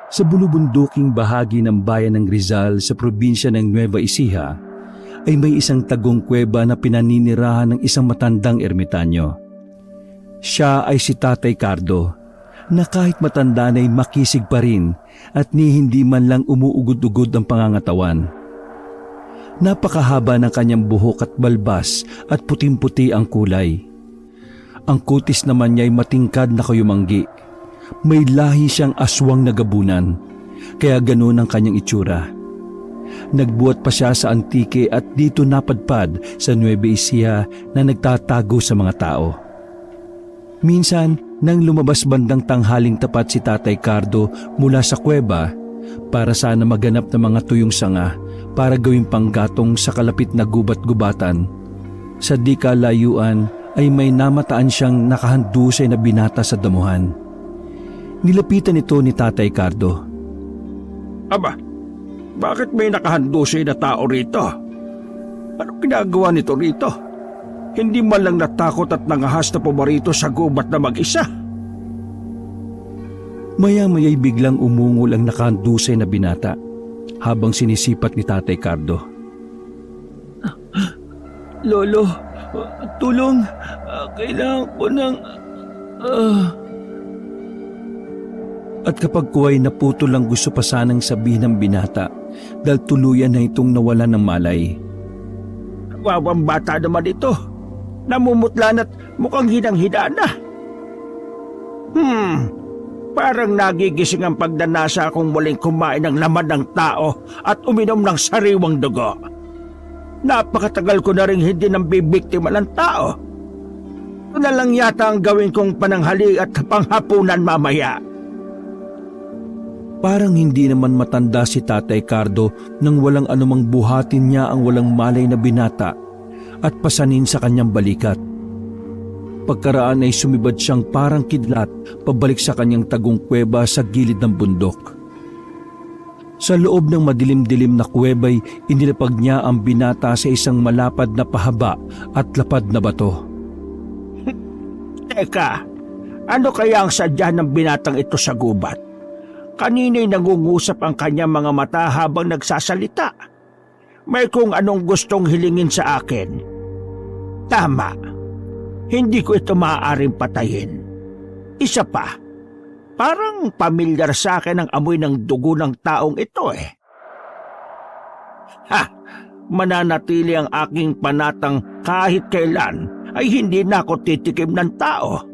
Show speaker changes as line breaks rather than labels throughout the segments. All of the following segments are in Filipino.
Sa bulubunduking bahagi ng bayan ng Rizal sa probinsya ng Nueva Ecija ay may isang tagong kuweba na pinaninirahan ng isang matandang ermitanyo. Siya ay si Tatay Cardo, na kahit matanda na ay makisig pa rin at ni hindi man lang umuugod-ugod ang pangangatawan. Napakahaba ng kanyang buhok at balbas at puting-puti ang kulay. Ang kutis naman niya ay matingkad na kayumanggi. May lahi siyang aswang na gabunan, kaya ganoon ang kanyang itsura. Nagbuhat pa siya sa Antique at dito napadpad sa Nueva Ecija na nagtatago sa mga tao. Minsan, nang lumabas bandang tanghaling tapat si Tatay Cardo mula sa kuweba para sana maganap ng mga tuyong sanga para gawing panggatong sa kalapit na gubat-gubatan, sa di kalayuan ay may namataan siyang nakahandusay na binata sa damuhan. Nilapitan ito ni Tatay Cardo.
Aba, bakit may nakahandusay na tao rito? Anong ginagawa nito rito? Hindi man lang natakot at nangahas na pumarito sa gubat na mag-isa.
Maya-maya'y biglang umungol ang nakahandusay na binata habang sinisipat ni Tatay Cardo.
Lolo, tulong. Kailangan ko ng...
At kapag kuwa'y naputol ang gusto pa sanang sabihin ng binata dahil tuluyan na itong nawala ng malay.
Wawang bata naman ito. Namumutlan at mukhang hinang-hina na. Parang nagigising ang pagdanasa kung muling kumain ng laman ng tao at uminom ng sariwang dugo. Napakatagal ko na rin hindi nang bibiktima ng tao. Ito na lang yata ang gawin kong pananghali at panghapunan mamaya.
Parang hindi naman matanda si Tatay Cardo nang walang anumang buhatin niya ang walang malay na binata at pasanin sa kanyang balikat. Pagkaraan ay sumibad siyang parang kidlat pabalik sa kanyang tagong kuweba sa gilid ng bundok. Sa loob ng madilim-dilim na kuweba'y inilapag niya ang binata sa isang malapad na pahaba at lapad na bato.
Teka, ano kaya ang sadya ng binatang ito sa gubat? Kanina'y nangungusap ang kanyang mga mata habang nagsasalita. May kung anong gustong hilingin sa akin. Tama. Hindi ko ito maaaring patayin. Isa pa, parang pamilyar sa akin ang amoy ng dugo ng taong ito eh. Mananatili ang aking panatang kahit kailan ay hindi na ako titikim ng tao.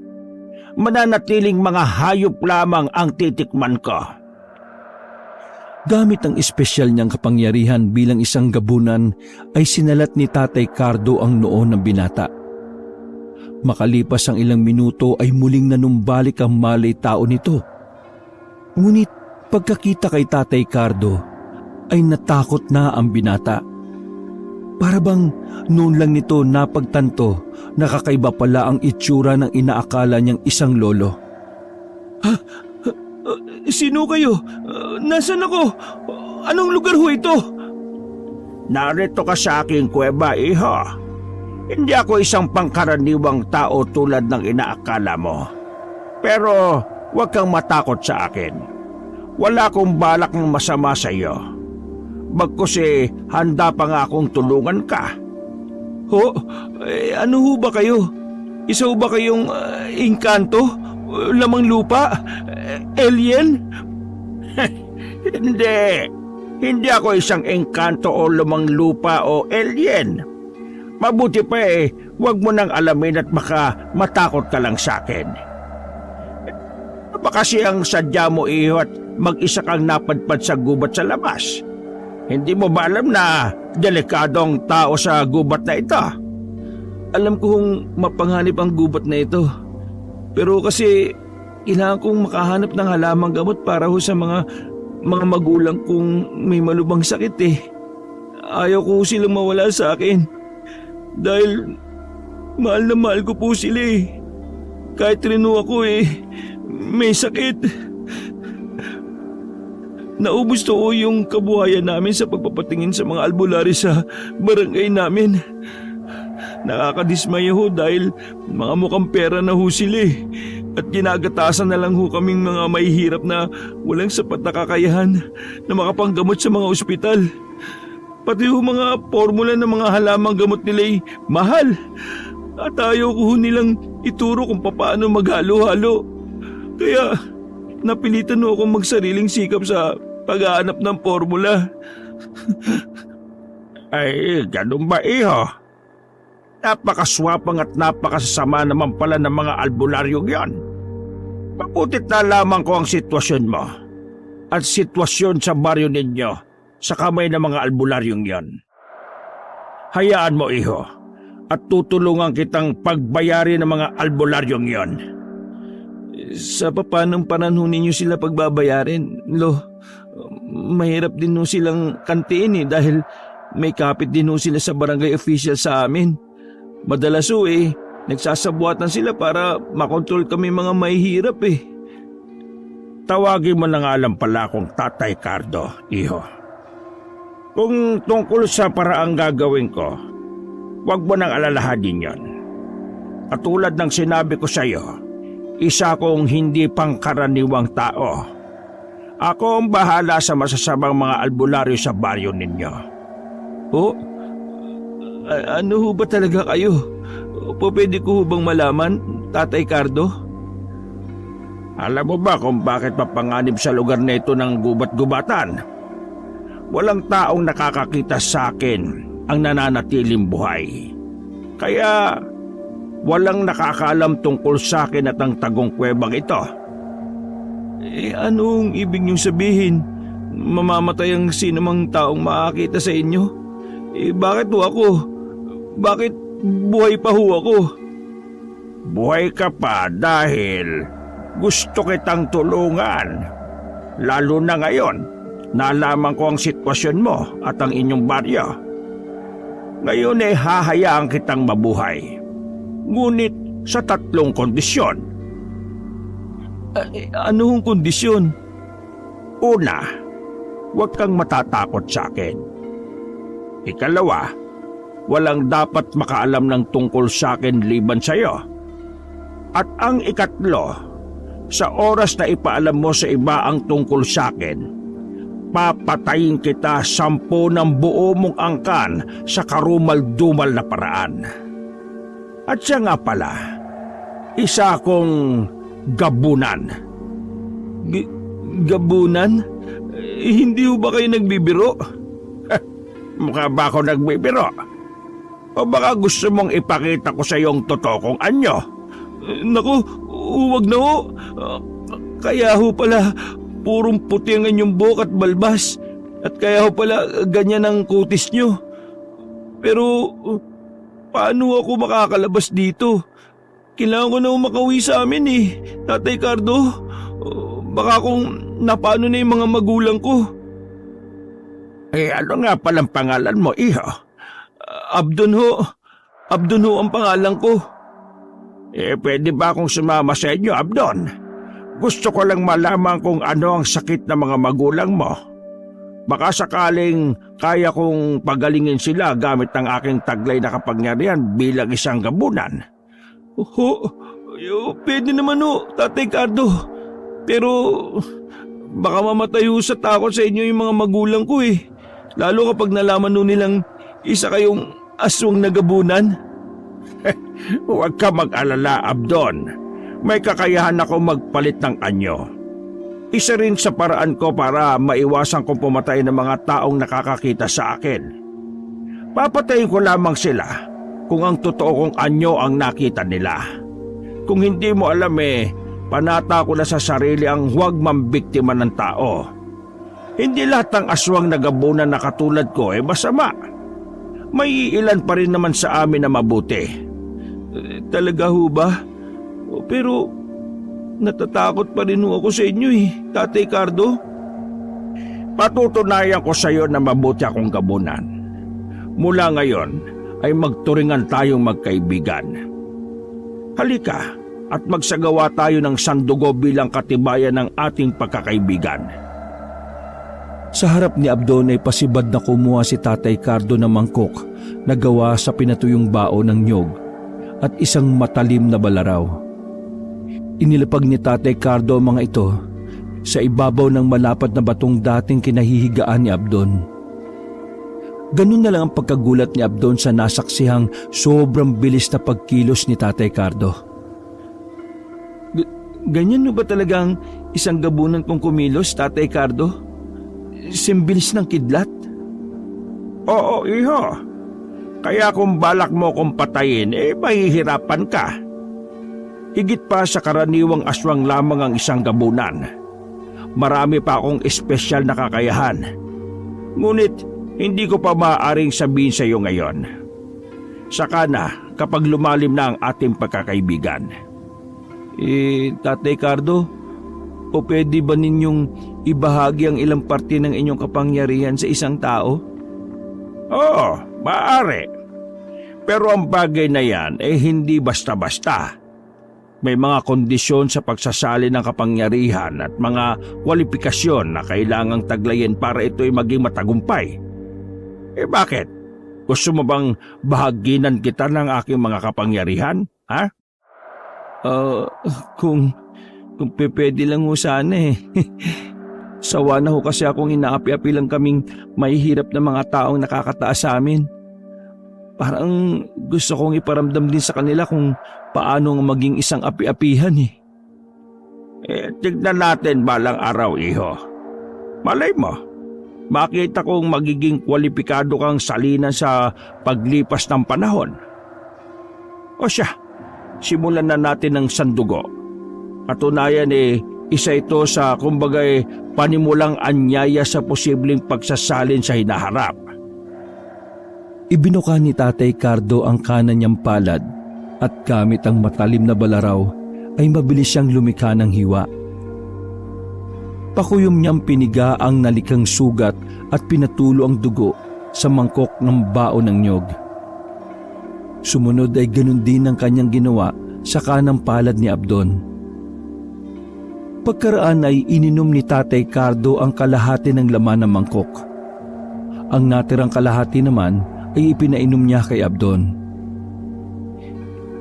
Mananatiling mga hayop lamang ang titikman ko.
Gamit ang espesyal niyang kapangyarihan bilang isang gabunan ay sinalat ni Tatay Cardo ang noo ng binata. Makalipas ang ilang minuto ay muling nanumbalik ang malay tao nito. Ngunit pagkakita kay Tatay Cardo ay natakot na ang binata. Para bang noon lang nito napagtanto na kakaiba pala ang itsura ng inaakala niyang isang lolo.
Sino kayo? Nasaan ako? Anong lugar ho ito?
Narito ka sa aking kuweba, iho. Hindi ako isang pangkaraniwang tao tulad ng inaakala mo. Pero huwag kang matakot sa akin. Wala akong balak ng masama sa iyo. Bagkus handa pa nga akong tulungan ka.
Ano ho ba kayo? Isa ho ba kayong engkanto? Lamang lupa? Alien?
Hindi. Hindi ako isang engkanto o lumang lupa o alien. Mabuti pa huwag mo nang alamin at baka matakot ka lang sa akin. Baka kasi ang sadya mo iho at mag-isa kang napadpad sa gubat sa labas. Hindi mo ba alam na delikadong tao sa gubat na ito?
Alam ko kung mapanganib ang gubat na ito. Pero kasi kailangan kong makahanap ng halamang gamot para ho sa mga magulang kong may malubhang sakit eh. Ayaw ko silang mawala sa akin. Dahil mahal na mahal ko po sila eh. Kahit rino ako may sakit. Naubos to yung kabuhayan namin sa pagpapatingin sa mga albularyo sa barangay namin. Nakakadismaya ho dahil mga mukhang pera na ho sila eh. At ginagatasan na lang ho kaming mga mahihirap na walang sapat na kakayahan na makapanggamot sa mga ospital. Pati ho mga formula ng mga halamang gamot nila'y mahal. At ayaw ko ho nilang ituro kung paano maghalo-halo. Kaya napilitan ho akong magsariling sikap sa paghahanap ng formula.
Ay, ganun ba iho? Napakaswapang at napakasasama naman pala ng mga albularyong yan. Mabutit na lamang ko ang sitwasyon mo at sitwasyon sa baryo ninyo sa kamay ng mga albularyong yan. Hayaan mo iho at tutulungan kitang pagbayari ng mga albularyong yan.
Sa papanong paraan ninyo sila pagbabayarin, Lo? Mahirap din ho silang kantiin dahil may kapit din ho sila sa barangay official sa amin. Madalas ho nagsasabuatan sila para makontrol kami mga mahihirap
Tawagin mo na nga lang pala akong Tatay Cardo, iho. Kung tungkol sa paraang gagawin ko, huwag mo nang alalahanin yon. Katulad ng sinabi ko sa iyo, isa kong hindi pangkaraniwang tao. Ako ang bahala sa masasamang mga albularyo sa baryo ninyo.
Oh? Ano ho ba talaga kayo? Pwede ko ho bang malaman, Tatay Cardo?
Alam mo ba kung bakit mapanganib sa lugar na ito ng gubat-gubatan? Walang taong nakakakita sa akin ang nananatiling buhay. Kaya walang nakakaalam tungkol sa akin at ang tagong kuwebang ito.
Anong ibig niyong sabihin? Mamamatay ang sinumang taong makakita sa inyo? Bakit ho ako? Bakit buhay pa ho ako?
Buhay ka pa dahil gusto kitang tulungan. Lalo na ngayon, nalaman ko ang sitwasyon mo at ang inyong baryo. Ngayon hahayaan kitang mabuhay. Ngunit sa 3 kondisyon.
Ano hong kondisyon?
Una, huwag kang matatakot sa akin. Ikalawa, walang dapat makaalam ng tungkol sa akin liban sa iyo. At ang ikatlo, sa oras na ipaalam mo sa iba ang tungkol sa akin, papatayin kita 10 ng buo mong angkan sa karumal-dumal na paraan. At siya nga pala, isa akong gabunan.
Gabunan? Hindi ho ba kayo nagbibiro?
Mukha ba ako nagbibiro? O baka gusto mong ipakita ko sa iyong totoo kong anyo?
Naku, huwag na ho. Kaya ho pala, purong puti ang inyong buhok at balbas. At kaya ho pala, ganyan ang kutis nyo. Pero, paano ako makakalabas dito? Kailangan ko na ho makauwi sa amin Tatay Cardo. Baka kung napaano na yung mga magulang ko.
Ano nga palang pangalan mo, iho?
Abdon ho. Abdon ho ang pangalan ko.
Pwede ba akong sumama sa inyo, Abdon? Gusto ko lang malaman kung ano ang sakit ng mga magulang mo. Baka sakaling kaya kong pagalingin sila gamit ang aking taglay na kapangyarihan bilang isang gabunan.
Pwede naman ho, Tatay Cardo. Pero baka mamatay ho sa takot sa inyo yung mga magulang ko Lalo kapag nalaman ho nilang isa kayong aswang na gabunan.
Huwag ka mag-alala, Abdon. May kakayahan ako magpalit ng anyo. Isa rin sa paraan ko para maiwasan kong pumatay ng mga taong nakakakita sa akin. Papatayin ko lamang sila kung ang totoo kong anyo ang nakita nila. Kung hindi mo alam panata ko na sa sarili ang huwag mambiktima ng tao. Hindi lahat ng aswang na gabunan na katulad ko masama. May ilan pa rin naman sa amin na mabuti.
Talaga ho ba? Pero natatakot pa rin ho ako sa inyo Tatay Cardo.
Patutunayan ko sa iyo na mabuti akong gabunan. Mula ngayon ay magturingan tayong magkaibigan. Halika at magsagawa tayo ng sandugo bilang katibayan ng ating pagkakaibigan.
Sa harap ni Abdon ay pasibad na kumuha si Tatay Cardo ng mangkok na gawa sa pinatuyong bao ng nyog at isang matalim na balaraw. Inilapag ni Tatay Cardo ang mga ito sa ibabaw ng malapad na batong dating kinahihigaan ni Abdon. Ganun na lang ang pagkagulat ni Abdon sa nasaksihang sobrang bilis na pagkilos ni Tatay Cardo.
Ganyan mo ba talagang isang gabunan kong kumilos, Tatay Cardo? Simbilis ng kidlat?
Oo, iho. Kaya kung balak mo kong patayin, mahihirapan ka. Higit pa sa karaniwang aswang lamang ang isang gabunan. Marami pa akong espesyal na kakayahan. Ngunit, hindi ko pa maaaring sabihin sa iyo ngayon. Saka na kapag lumalim na ang ating pagkakaibigan.
Tatay Cardo, o pwede ba ninyong ibahagi ang ilang parte ng inyong kapangyarihan sa isang tao?
Oo, maaari. Pero ang bagay na yan hindi basta-basta. May mga kondisyon sa pagsasali ng kapangyarihan at mga kwalifikasyon na kailangang taglayin para ito'y maging matagumpay. Bakit? Gusto mo bang bahaginan kita ng aking mga kapangyarihan? Ha?
Kung pwede lang ho sana eh. Sawa na ho kasi akong inaapi-api lang kaming mahihirap na mga taong nakakataas sa amin. Parang gusto kong iparamdam din sa kanila kung paano maging isang api-apihan eh.
Tignan natin balang araw, iho. Malay mo, makita kong magiging kwalipikado kang salinan sa paglipas ng panahon. O siya, simulan na natin ng sandugo. Katunayan isa ito sa kumbagay panimulang anyaya sa posibleng pagsasalin sa hinaharap.
Ibinuka ni Tatay Cardo ang kanan niyang palad at gamit ang matalim na balaraw ay mabilis siyang lumikha ng hiwa. Pakuyom niyang piniga ang nalikang sugat at pinatulo ang dugo sa mangkok ng baon ng niyog. Sumunod ay ganun din ang kanyang ginawa sa kanang palad ni Abdon. Pagkaraan ay ininom ni Tatay Cardo ang kalahati ng laman ng mangkok. Ang natirang kalahati naman ay ipinainom niya kay Abdon.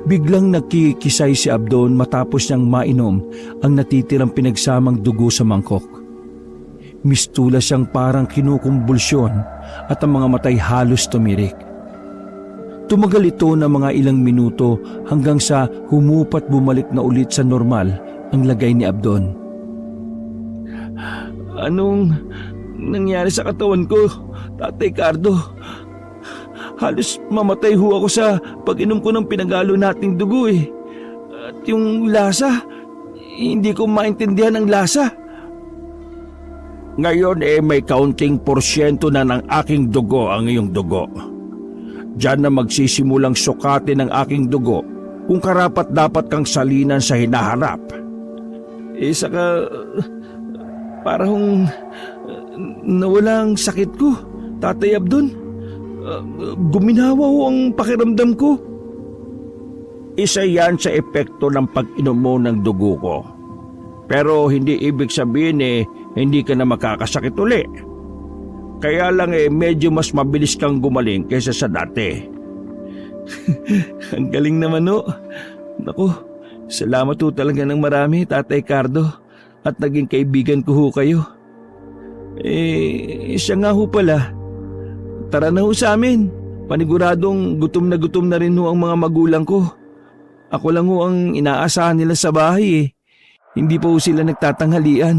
Biglang nakikisay si Abdon matapos niyang mainom ang natitirang pinagsamang dugo sa mangkok. Mistula siyang parang kinukumbulsyon at ang mga matay halos tumirik. Tumagal ito ng mga ilang minuto hanggang sa humupat bumalik na ulit sa normal ang lagay ni Abdon.
Anong nangyari sa katawan ko, Tatay Cardo? Halos mamatay ho ako sa pag-inom ko ng pinagalo nating dugo eh. At yung lasa, hindi ko maintindihan ang lasa.
Ngayon may kaunting porsyento na ng aking dugo ang iyong dugo. Diyan na magsisimulang sukatin ng aking dugo kung karapat dapat kang salinan sa hinaharap.
Saka parang nawala ang sakit ko, Tatay Abdon. Guminawa ho ang pakiramdam ko.
Isa yan sa epekto ng pag-inom mo ng dugo ko. Pero hindi ibig sabihin hindi ka na makakasakit uli. Kaya lang medyo mas mabilis kang gumaling kaysa sa dati.
Ang galing naman ho. Naku, salamat ho talaga ng marami, Tatay Cardo. At naging kaibigan ko ho kayo. Siya nga ho pala. Tara na ho sa amin. Paniguradong gutom na rin ho ang mga magulang ko. Ako lang ho ang inaasahan nila sa bahay eh. Hindi pa ho sila nagtatanghalian.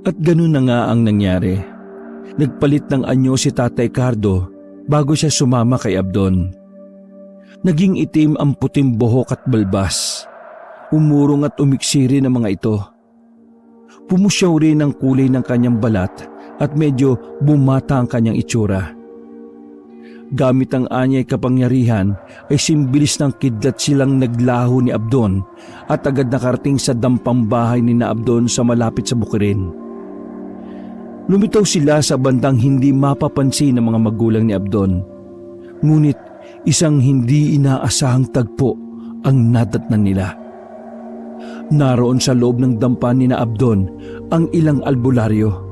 At ganun na nga ang nangyari. Nagpalit ng anyo si Tatay Cardo bago siya sumama kay Abdon. Naging itim ang puting buhok at balbas. Umurong at umiksi rin ang mga ito. Pumusyaw rin ang kulay ng kanyang balat at medyo bumata ang kanyang itsura. Gamit ang anyay kapangyarihan ay simbilis ng kidlat silang naglaho ni Abdon at agad nakarating sa dampang bahay ni na Abdon sa malapit sa bukirin. Lumitaw sila sa bandang hindi mapapansin ng mga magulang ni Abdon. Ngunit isang hindi inaasahang tagpo ang nadatnan nila. Naroon sa loob ng dampa ni na Abdon ang ilang albularyo.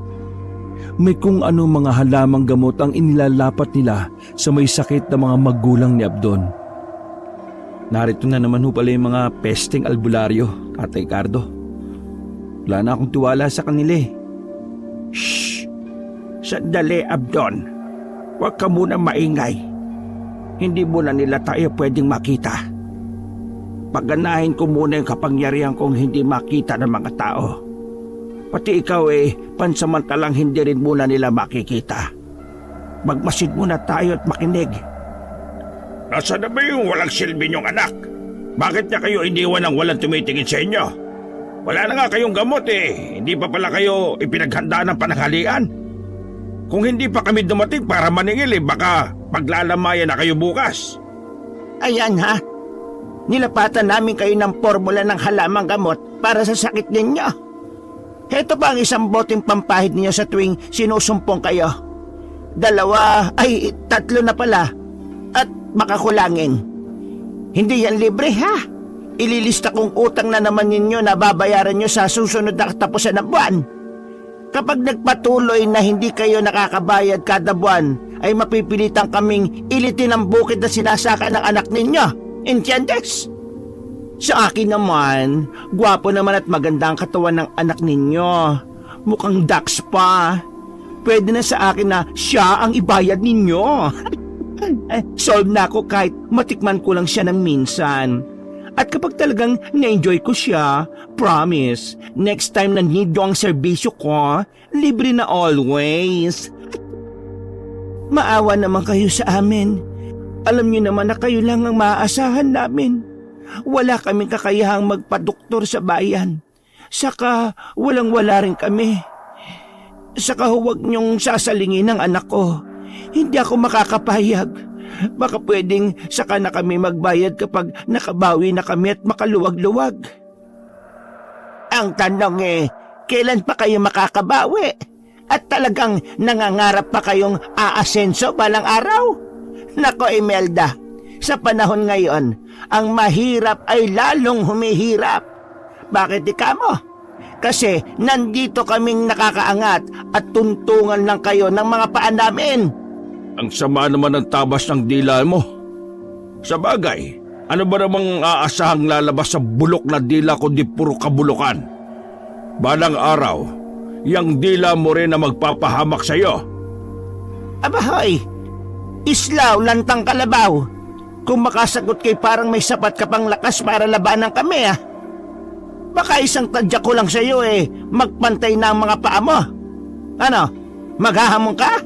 May kung ano mga halamang gamot ang inilalapat nila sa may sakit na mga magulang ni Abdon.
Narito na naman ho pala yung mga pesteng albularyo, Tatay Cardo. Wala na akong tiwala sa kanila eh.
Shh! Sandali, Abdon. Huwag ka muna maingay. Hindi muna nila tayo pwedeng makita. Pagganahin ko muna yung kapangyarihan kong hindi makita ng mga tao. Pati ikaw pansamantalang hindi rin muna nila makikita. Magmasid muna tayo at makinig. Nasaan na ba yung walang silbi niyong anak? Bakit niya kayo iniwan ng walang tumitingin sa inyo? Wala na nga kayong gamot Hindi pa pala kayo ipinaghanda ng pananghalian. Kung hindi pa kami dumating para maningil baka paglalamayan na kayo bukas. Ayan ha. Nilapatan namin kayo ng formula ng halamang gamot para sa sakit ninyo. Heto ba ang isang boteng pampahid ninyo sa tuwing sinusumpong kayo? 2, 3 na pala. At makakulangin. Hindi yan libre ha. Ililista kong utang na naman ninyo na babayaran nyo sa susunod na katapusan ng buwan. Kapag nagpatuloy na hindi kayo nakakabayad kada buwan, ay mapipilitan kaming ilitin ang bukid na sinasaka ng anak ninyo. Entiendes? Sa akin naman, gwapo naman at maganda ang katawan ng anak ninyo. Mukhang dax pa. Pwede na sa akin na siya ang ibayad ninyo. Solve na ako kahit matikman ko lang siya ng minsan. At kapag talagang na-enjoy ko siya, promise, next time na need ang serbisyo ko, libre na always. Maawa naman kayo sa amin. Alam niyo naman na kayo lang ang maaasahan namin. Wala kaming kakayahang magpadoktor sa bayan. Saka walang-wala rin kami. Saka huwag niyong sasalingin ang anak ko. Hindi ako makakapayag. Baka pwedeng saka na kami magbayad kapag nakabawi na kami at makaluwag-luwag. Ang tanong kailan pa kayo makakabawi? At talagang nangangarap pa kayong aasenso balang araw? Nako Imelda, sa panahon ngayon, ang mahirap ay lalong humihirap. Bakit mo? Kasi nandito kaming nakakaangat at tuntungan lang kayo ng mga paa namin. Ang sama naman ng tabas ng dila mo. Sa bagay, ano ba namang aasahang lalabas sa bulok na dila kundi puro kabulukan? Balang araw, yang dila mo rin na magpapahamak sa'yo. Abahoy, islaw lantang kalabaw. Kung makasagot kay parang may sapat ka pang lakas para labanan kami Baka isang tadyak ko lang sa'yo magpantay na ang mga paa mo. Ano, maghahamon ka?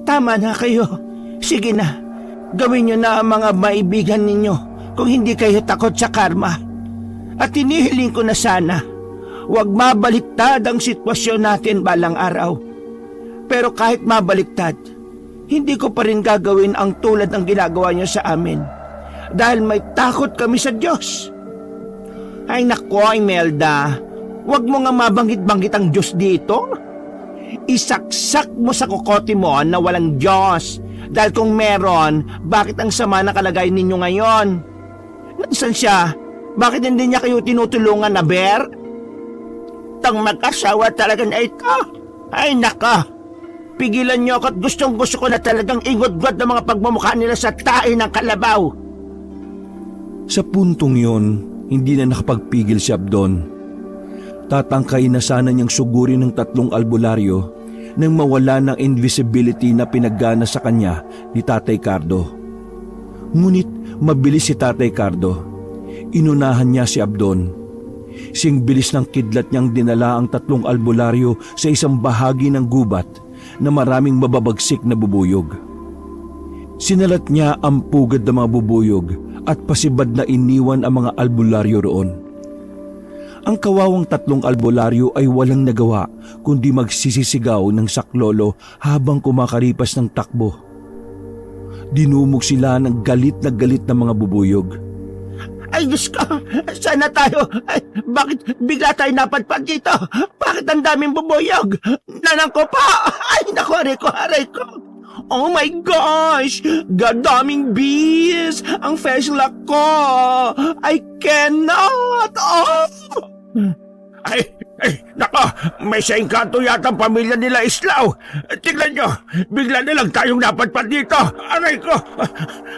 Tama na kayo. Sige na, gawin nyo na ang mga maibigan ninyo kung hindi kayo takot sa karma. At hinihiling ko na sana, huwag mabaliktad ang sitwasyon natin balang araw. Pero kahit mabaliktad, hindi ko pa rin gagawin ang tulad ng ginagawa nyo sa amin. Dahil may takot kami sa Diyos. Ay nako, Imelda, huwag mo nga mabanggit-banggit ang Diyos dito. Isaksak mo sa kokote mo na walang Diyos. Dahil kung meron, bakit ang sama na kalagay ninyo ngayon? Nasaan siya? Bakit hindi niya kayo tinutulungan na Ber? Tang mag-asawa talaga na ito. Ay naka, pigilan niyo ako at gustong-gusto ko na talagang ingod-god ng mga pagmamukha nila sa tae ng kalabaw.
Sa puntong yon, hindi na nakapagpigil si Abdon. Tatangkay na sana niyang sugurin ng 3 albularyo nang mawala ng invisibility na pinaggana sa kanya ni Tatay Cardo. Ngunit mabilis si Tatay Cardo. Inunahan niya si Abdon. Sing bilis ng kidlat niyang dinala ang 3 albularyo sa isang bahagi ng gubat na maraming mababagsik na bubuyog. Sinalat niya ang pugad ng mga bubuyog at pasibad na iniwan ang mga albularyo roon. Ang kawawang 3 albularyo ay walang nagawa kundi magsisisigaw ng saklolo habang kumakaripas ng takbo. Dinumog sila ng galit na mga bubuyog.
Ay Diyos ko, sana tayo? Bakit bigla tayo napadpad dito? Bakit ang daming bubuyog? Nanang ko pa! Ay naku, aray ko! Oh my gosh! Gadaming bees! Ang flashlight ko! I cannot! Oh! Ay, Nako, may sa engkanto yata ang pamilya nila Islao. Tingnan nyo, bigla na lang tayong napadpad dito. Aray ko,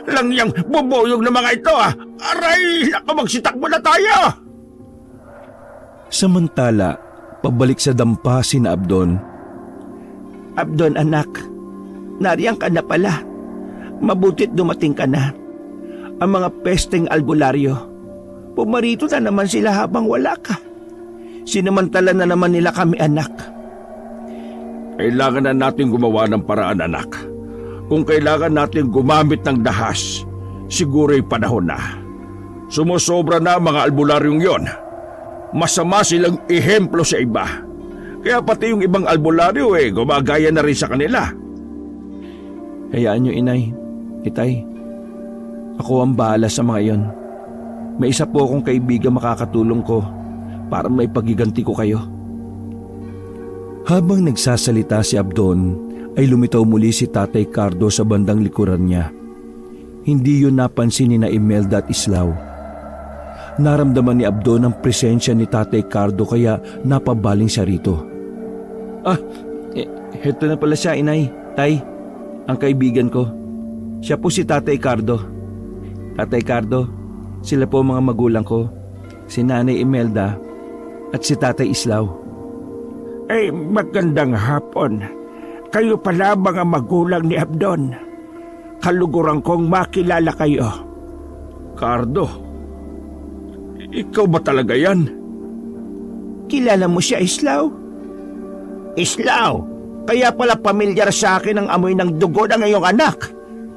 lang yung bubuyog na mga ito Aray, nako magsitakbo na tayo.
Samantala, pabalik sa dampa sina Abdon.
Abdon anak, nariyan ka na pala. Mabutit dumating ka na. Ang mga pesteng albularyo, pumarito na naman sila habang wala ka. Sinamantala na naman nila kami anak. Kailangan na natin gumawa ng paraan anak. Kung kailangan natin gumamit ng dahas, siguro'y panahon na. Sumusobra na ang mga albularyong yon. Masama silang ehemplo sa iba. Kaya pati yung ibang albularyo gumagaya na rin sa kanila.
Hayaan nyo inay, itay. Ako ang bahala sa mga yon. May isa po akong kaibigan makakatulong ko para may pagiganti ko kayo. Habang nagsasalita si Abdon, ay lumitaw muli si Tatay Cardo sa bandang likuran niya. Hindi yun napansin ni na Imelda at Islao. Naramdaman ni Abdon ang presensya ni Tatay Cardo kaya napabaling siya rito. Heto na pala siya inay, tay, ang kaibigan ko. Siya po si Tatay Cardo. Tatay Cardo, sila po mga magulang ko, si Nanay Imelda at si Tatay Islao.
Magandang hapon. Kayo pala mga magulang ni Abdon. Kaluguran kong makilala kayo.
Cardo, ikaw ba talaga yan?
Kilala mo siya, Islao? Islao? Kaya pala pamilyar sa akin ang amoy ng dugo ng iyong anak.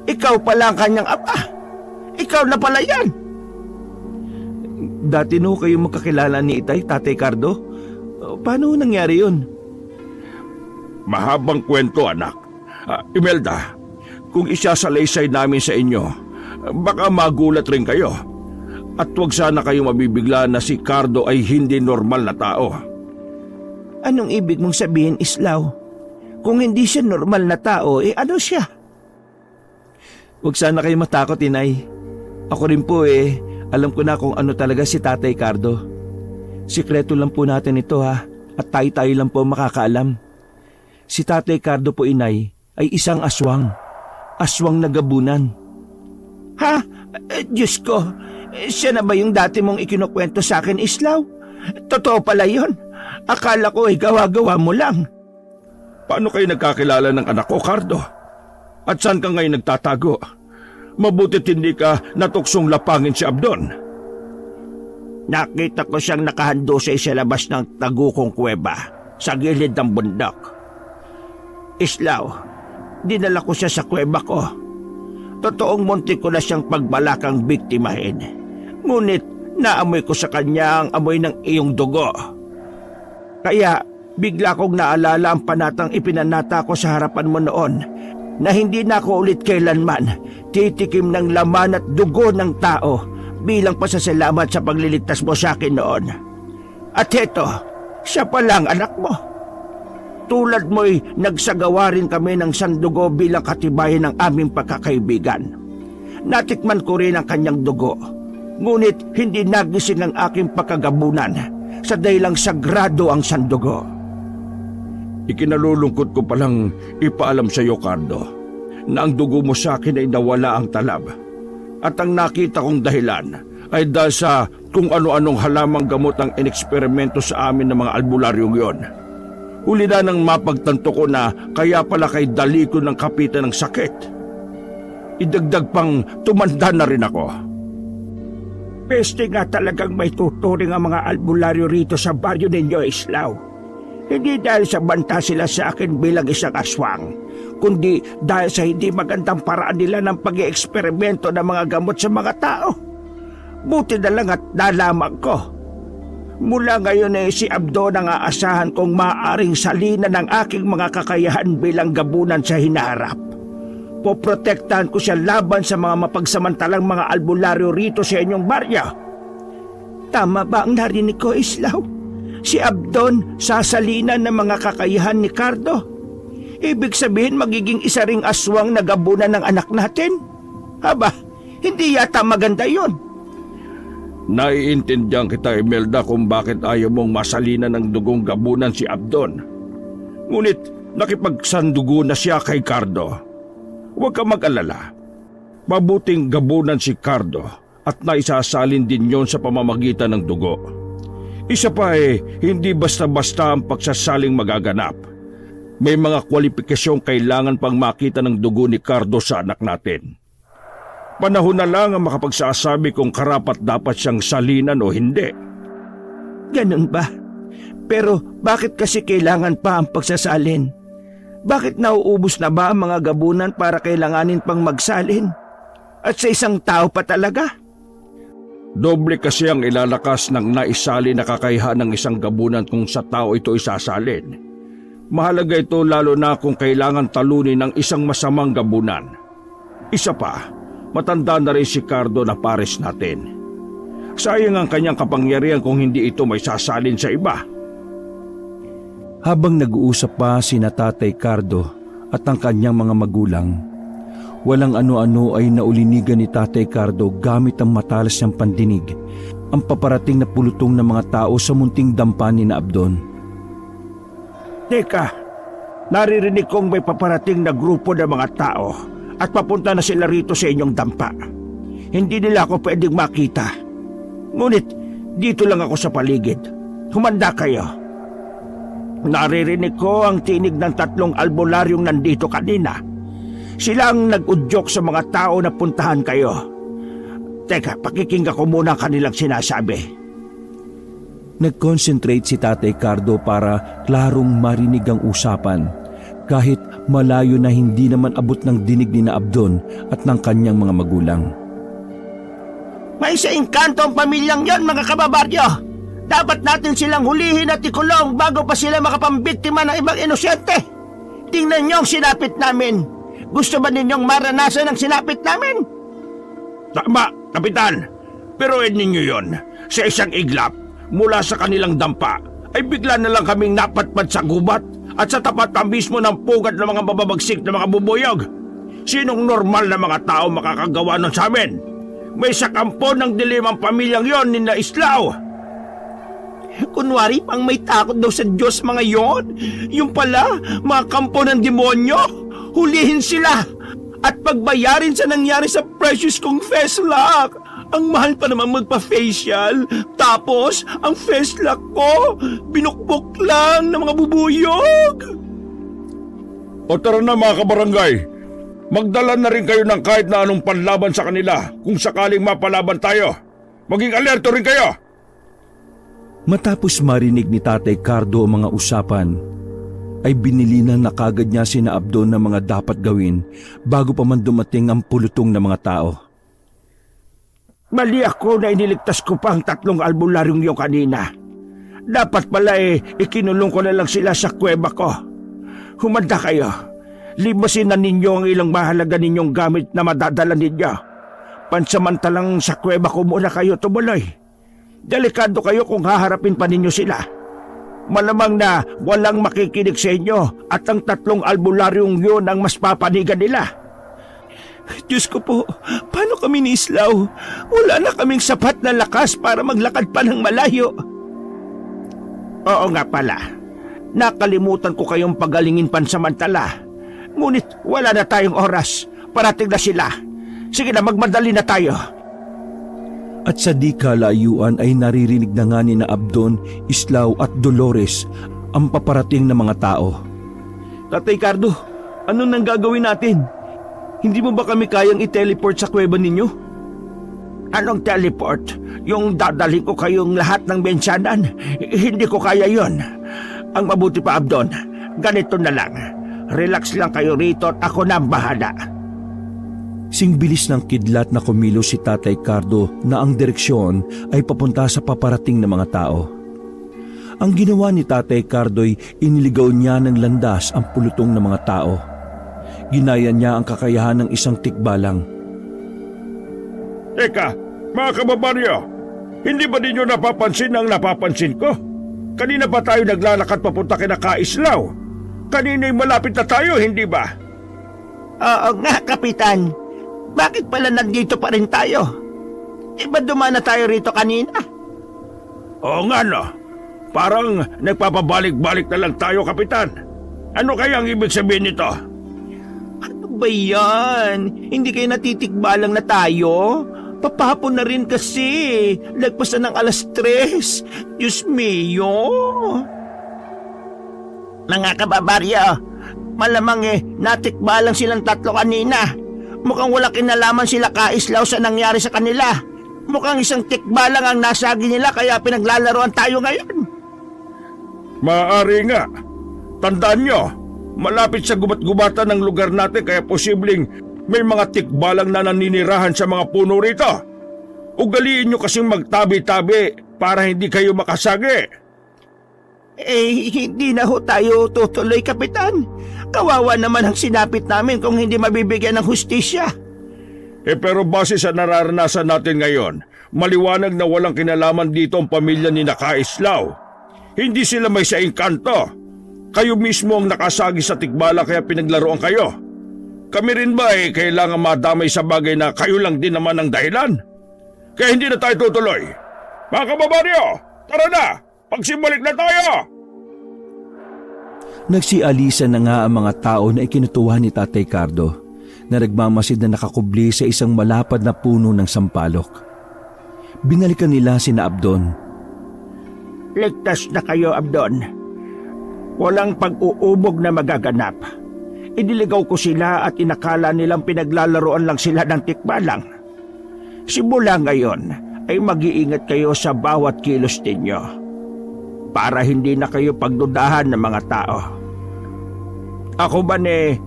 Ikaw pala ang kanyang ama. Ikaw na pala yan.
Dati no kayo magkakilala ni Itay, Tatay Cardo? Paano nangyari yun?
Mahabang kwento anak. Imelda, kung isasalaysay namin sa inyo, baka magulat rin kayo. At huwag sana kayong mabibigla na si Cardo ay hindi normal na tao.
Anong ibig mong sabihin, Islao? Kung hindi siya normal na tao, ano siya?
Huwag sana kayo matakot, inay. Ako rin po alam ko na kung ano talaga si Tatay Cardo. Sikreto lang po natin ito at tayo-tayo lang po makakaalam. Si Tatay Cardo po inay ay isang aswang. Aswang na gabunan.
Ha? Diyos ko, siya na ba yung dati mong ikinukwento sa akin, Islao? Totoo pala yun. Akala ko gawa-gawa mo lang.
Paano kayo nagkakilala ng anak ko, Cardo? At saan ka ngayon nagtatago? Mabutit hindi ka natuksong lapangin si Abdon.
Nakita ko siyang nakahandusay sa labas ng tagukong kuweba sa gilid ng bundok. Islao, dinala ko siya sa kuweba ko. Totoong muntik ko na siyang pagbalakang biktimahin. Ngunit naamoy ko sa kanya ang amoy ng iyong dugo. Kaya bigla kong naalala ang panatang ipinanata ko sa harapan mo noon na hindi na ako ulit kailanman titikim ng laman at dugo ng tao bilang pasasalamat sa pagliligtas mo sa akin noon. At heto, siya palang anak mo. Tulad mo'y nagsagawa rin kami ng sandugo bilang katibayan ng aming pagkakaibigan. Natikman ko rin ang kanyang dugo, ngunit hindi nagising ang aking pagkagabunan sa dahilang sagrado ang sandugo.
Ikinalulungkot ko palang ipaalam sa iyo, Cardo, na ang dugo mo sa akin ay nawala ang talab. At ang nakita kong dahilan ay dahil sa kung ano-anong halamang gamot ang ineksperimento sa amin ng mga albularyong yon. Huli na nang mapagtanto ko na kaya pala kay dali ko ng kapitan ng sakit. Idagdag pang tumanda na rin ako.
Peste nga talagang may tuturing ang mga albularyo rito sa baryo ninyo, Islao. Hindi dahil sa banta sila sa akin bilang isang aswang, kundi dahil sa hindi magandang paraan nila ng pag-i-eksperimento ng mga gamot sa mga tao. Buti na lang at nalaman ko. Mula ngayon si Abdon ang aasahan kong maaaring salina ng aking mga kakayahan bilang gabunan sa hinaharap. Poprotektahan ko siya laban sa mga mapagsamantalang mga albularyo rito sa inyong baryo. Tama ba ang narinig ko, Islao? Si Abdon sasalinan ng mga kakayahan ni Cardo. Ibig sabihin magiging isa ring aswang na gabunan ng anak natin? Aba, hindi yata maganda yon. Naiintindihan kita, Imelda, kung bakit ayaw mong masalinan ng dugong gabunan si Abdon. Ngunit nakipagsandugo na siya kay Cardo. Huwag ka mag-alala. Mabuting gabunan si Cardo at naisasalin din yon sa pamamagitan ng dugo. Isa pa hindi basta-basta ang pagsasaling magaganap. May mga kwalipikasyong kailangan pang makita ng dugo ni Cardo sa anak natin. Panahon na lang ang makapagsasabi kung karapat dapat siyang salinan o hindi.
Ganun ba? Pero bakit kasi kailangan pa ang pagsasalin? Bakit nauubos na ba ang mga gabunan para kailanganin pang magsalin? At sa isang tao pa talaga?
Doble kasi ang ilalakas ng naisali na kakayahan ng isang gabunan kung sa tao ito isasalin. Mahalaga ito lalo na kung kailangan talunin ng isang masamang gabunan. Isa pa, matanda na rin si Cardo na pares natin. Sayang ang kanyang kapangyarihan kung hindi ito may sasalin sa iba.
Habang nag-uusap pa sina Tatay Cardo at ang kanyang mga magulang, walang ano-ano ay naulinigan ni Tatay Cardo gamit ang matalas niyang pandinig ang paparating na pulutong ng mga tao sa munting dampa ni na Abdon.
Teka, naririnig kong may paparating na grupo ng mga tao at papunta na sila rito sa inyong dampa. Hindi nila ako pwedeng makita. Ngunit dito lang ako sa paligid. Humanda kayo. Naririnig ko ang tinig ng 3 albularyong nandito kanina. Sila ang nag-udyok sa mga tao na puntahan kayo. Teka, pakikinggan ko muna ang kanilang sinasabi.
Nag-concentrate si Tatay Cardo para klarong marinig ang usapan, kahit malayo na hindi naman abot ng dinig ni na Abdon at ng kanyang mga magulang.
May sa engkanto ang pamilyang yon, mga kababaryo. Dapat natin silang hulihin at ikulong bago pa sila makapambiktima ng ibang inosente. Tingnan niyo ang sinapit namin. Gusto ba ninyong maranasan ang sinapit namin?
Tama, Kapitan. Pero ninyo yon, sa isang iglap, mula sa kanilang dampa, ay bigla na lang kaming napatpad sa gubat at sa tapat pa mismo ng pugat ng mga bababagsik na mga bubuyog. Sinong normal na mga tao makakagawa nun sa amin? May sakampo ng dilimang pamilyang yon ni na Islao.
Kunwari pang may takot daw sa Diyos mga yon. Yung pala, mga kampo ng demonyo. Hulihin sila at pagbayarin sa nangyari sa precious kong Feslock. Ang mahal pa naman magpa-facial. Tapos, ang Feslock ko, binukbok lang ng mga bubuyog.
O tara na mga kabarangay, magdala na rin kayo ng kahit na anong panlaban sa kanila kung sakaling mapalaban tayo. Maging alerto rin kayo.
Matapos marinig ni Tatay Cardo ang mga usapan, ay binilinan na kagad niya sina Abdon ng mga dapat gawin bago pa man dumating ang pulutong ng mga tao.
Mali ako na iniligtas ko pa ang 3 albularyong yung kanina. Dapat pala ikinulong ko na lang sila sa kuweba ko. Humanda kayo. Libasin na ninyo ang ilang mahalaga ninyong gamit na madadala ninyo. Pansamantalang sa kuweba ko muna kayo tumuloy. Delikado kayo kung haharapin pa ninyo sila. Malamang na walang makikinig sa inyo at ang 3 albularyong yun ang mas papanigan nila.
Diyos ko po, paano kami ni Islao? Wala na kaming sapat na lakas para maglakad pa ng malayo.
Oo nga pala. Nakalimutan ko kayong pagalingin pansamantala. Ngunit wala na tayong oras. Parating na sila. Sige na, magmadali na tayo.
At sa di kalayuan ay naririnig na nga ni na Abdon, Islao at Dolores ang paparating ng mga tao.
Tatay Cardo, anong nang gagawin natin? Hindi mo ba kami kayang i-teleport sa kuweba ninyo?
Anong teleport? Yung dadalhin ko kayong lahat ng bensyanan? Hindi ko kaya yon. Ang mabuti pa, Abdon, ganito na lang. Relax lang kayo rito at ako na ang bahala.
Singbilis ng kidlat na kumilos si Tatay Cardo na ang direksyon ay papunta sa paparating ng mga tao. Ang ginawa ni Tatay Cardo'y iniligaw niya ng landas ang pulutong ng mga tao. Ginaya niya ang kakayahan ng isang tikbalang.
Teka, mga kababaryo, hindi ba ninyo napapansin ang napapansin ko? Kanina pa tayo naglalakad papunta kina Kaislaw. Kanina'y malapit na tayo, hindi ba?
Oo nga, Kapitan. Bakit pala nandito pa rin tayo?
Ba't dumaan na tayo rito kanina? Oo nga no. Parang nagpapabalik-balik na lang tayo, Kapitan. Ano kaya ang ibig sabihin nito? Ano ba yan? Hindi kayo natitikbalang na tayo? Papahapon na rin kasi. Lagpas na ng 3:00. Diyos mio. Mga kababaryo, malamang natikbalang silang tatlo kanina. Mukhang wala kinalaman sila Kaislaw sa nangyari sa kanila. Mukhang isang tikbalang ang nasagi nila kaya pinaglalaroan tayo ngayon. Maaari nga. Tandaan nyo, malapit sa gubat-gubatan ng lugar natin kaya posibleng may mga tikbalang na naninirahan sa mga puno rito. Ugaliin nyo kasing magtabi-tabi para hindi kayo makasagi. Hindi na ho tayo tutuloy, Kapitan. Kawawa naman ang sinapit namin kung hindi mabibigyan ng hustisya. Pero base sa nararanasan natin ngayon, maliwanag na walang kinalaman dito ang pamilya ni Kaislaw. Hindi sila may sa engkanto. Kayo mismo ang nakasagi sa tikbala kaya pinaglaruan kayo. Kami rin ba kailangan madamay sa bagay na kayo lang din naman ang dahilan? Kaya hindi na tayo tutuloy. Mga kababaryo, tara na! Pagsimbalik na tayo!
Nagsialisan na nga ang mga tao na ikinutuwa ni Tatay Cardo na nagmamasid na nakakubli sa isang malapad na puno ng sampalok. Binalikan nila sina Abdon.
Ligtas na kayo, Abdon. Walang pag-uubog na magaganap. Iniligaw ko sila at inakala nilang pinaglalaroan lang sila ng tikbalang. Simula ngayon ay mag-iingat kayo sa bawat kilos ninyo para hindi na kayo pagdudahan ng mga tao. Ako ba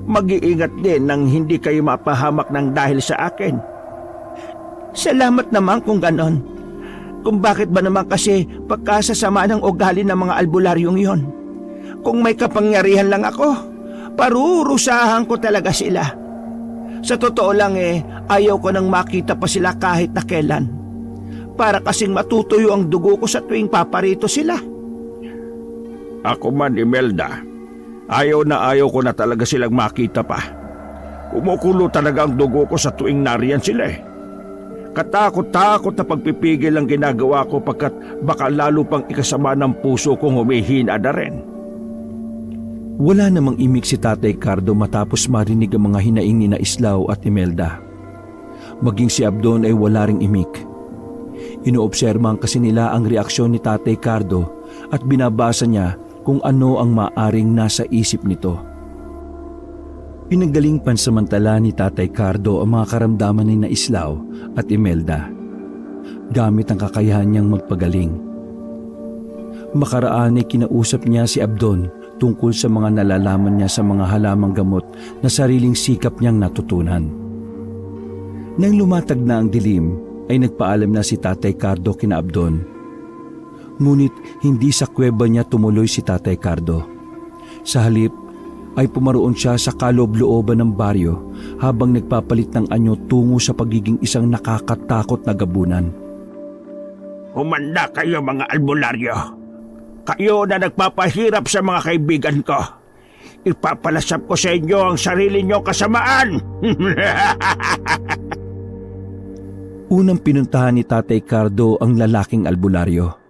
mag-iingat din nang hindi kayo mapahamak ng dahil sa akin? Salamat naman kung ganon. Kung bakit ba naman kasi pagkasasama ng ugali ng mga albularyong yon. Kung may kapangyarihan lang ako, parurusahan ko talaga sila. Sa totoo lang ayaw ko nang makita pa sila kahit na kailan. Para kasing matutuyo ang dugo ko sa tuwing paparito sila. Ako man, Imelda, ayaw ko na talaga silang makita pa. Kumukulo talaga ang dugo ko sa tuwing nariyan sila Katakot-takot na pagpipigil ang ginagawa ko pagkat baka lalo pang ikasama ng puso kong humihina na rin.
Wala namang imik si Tatay Cardo matapos marinig ang mga hinaing ni Islaw at Imelda. Maging si Abdon ay wala ring imik. Inoobserbahan kasi nila ang reaksyon ni Tatay Cardo at binabasa niya kung ano ang maaring nasa isip nito. Pinagaling pansamantala ni Tatay Cardo ang mga karamdaman ni Islaw at Imelda gamit ang kakayahan niyang magpagaling. Makaraan ay kinausap niya si Abdon tungkol sa mga nalalaman niya sa mga halamang gamot na sariling sikap niyang natutunan. Nang lumatag na ang dilim, ay nagpaalam na si Tatay Cardo kina Abdon. Ngunit hindi sa kuweba niya tumuloy si Tatay Cardo. Sa halip ay pumaroon siya sa kaloob-looban ng baryo habang nagpapalit ng anyo tungo sa pagiging isang nakakatakot na gabunan.
Humanda kayo mga albularyo. Kayo na nagpapahirap sa mga kaibigan ko. Ipapalasap ko sa inyo ang sarili niyong kasamaan.
Unang pinuntahan ni Tatay Cardo ang lalaking albularyo.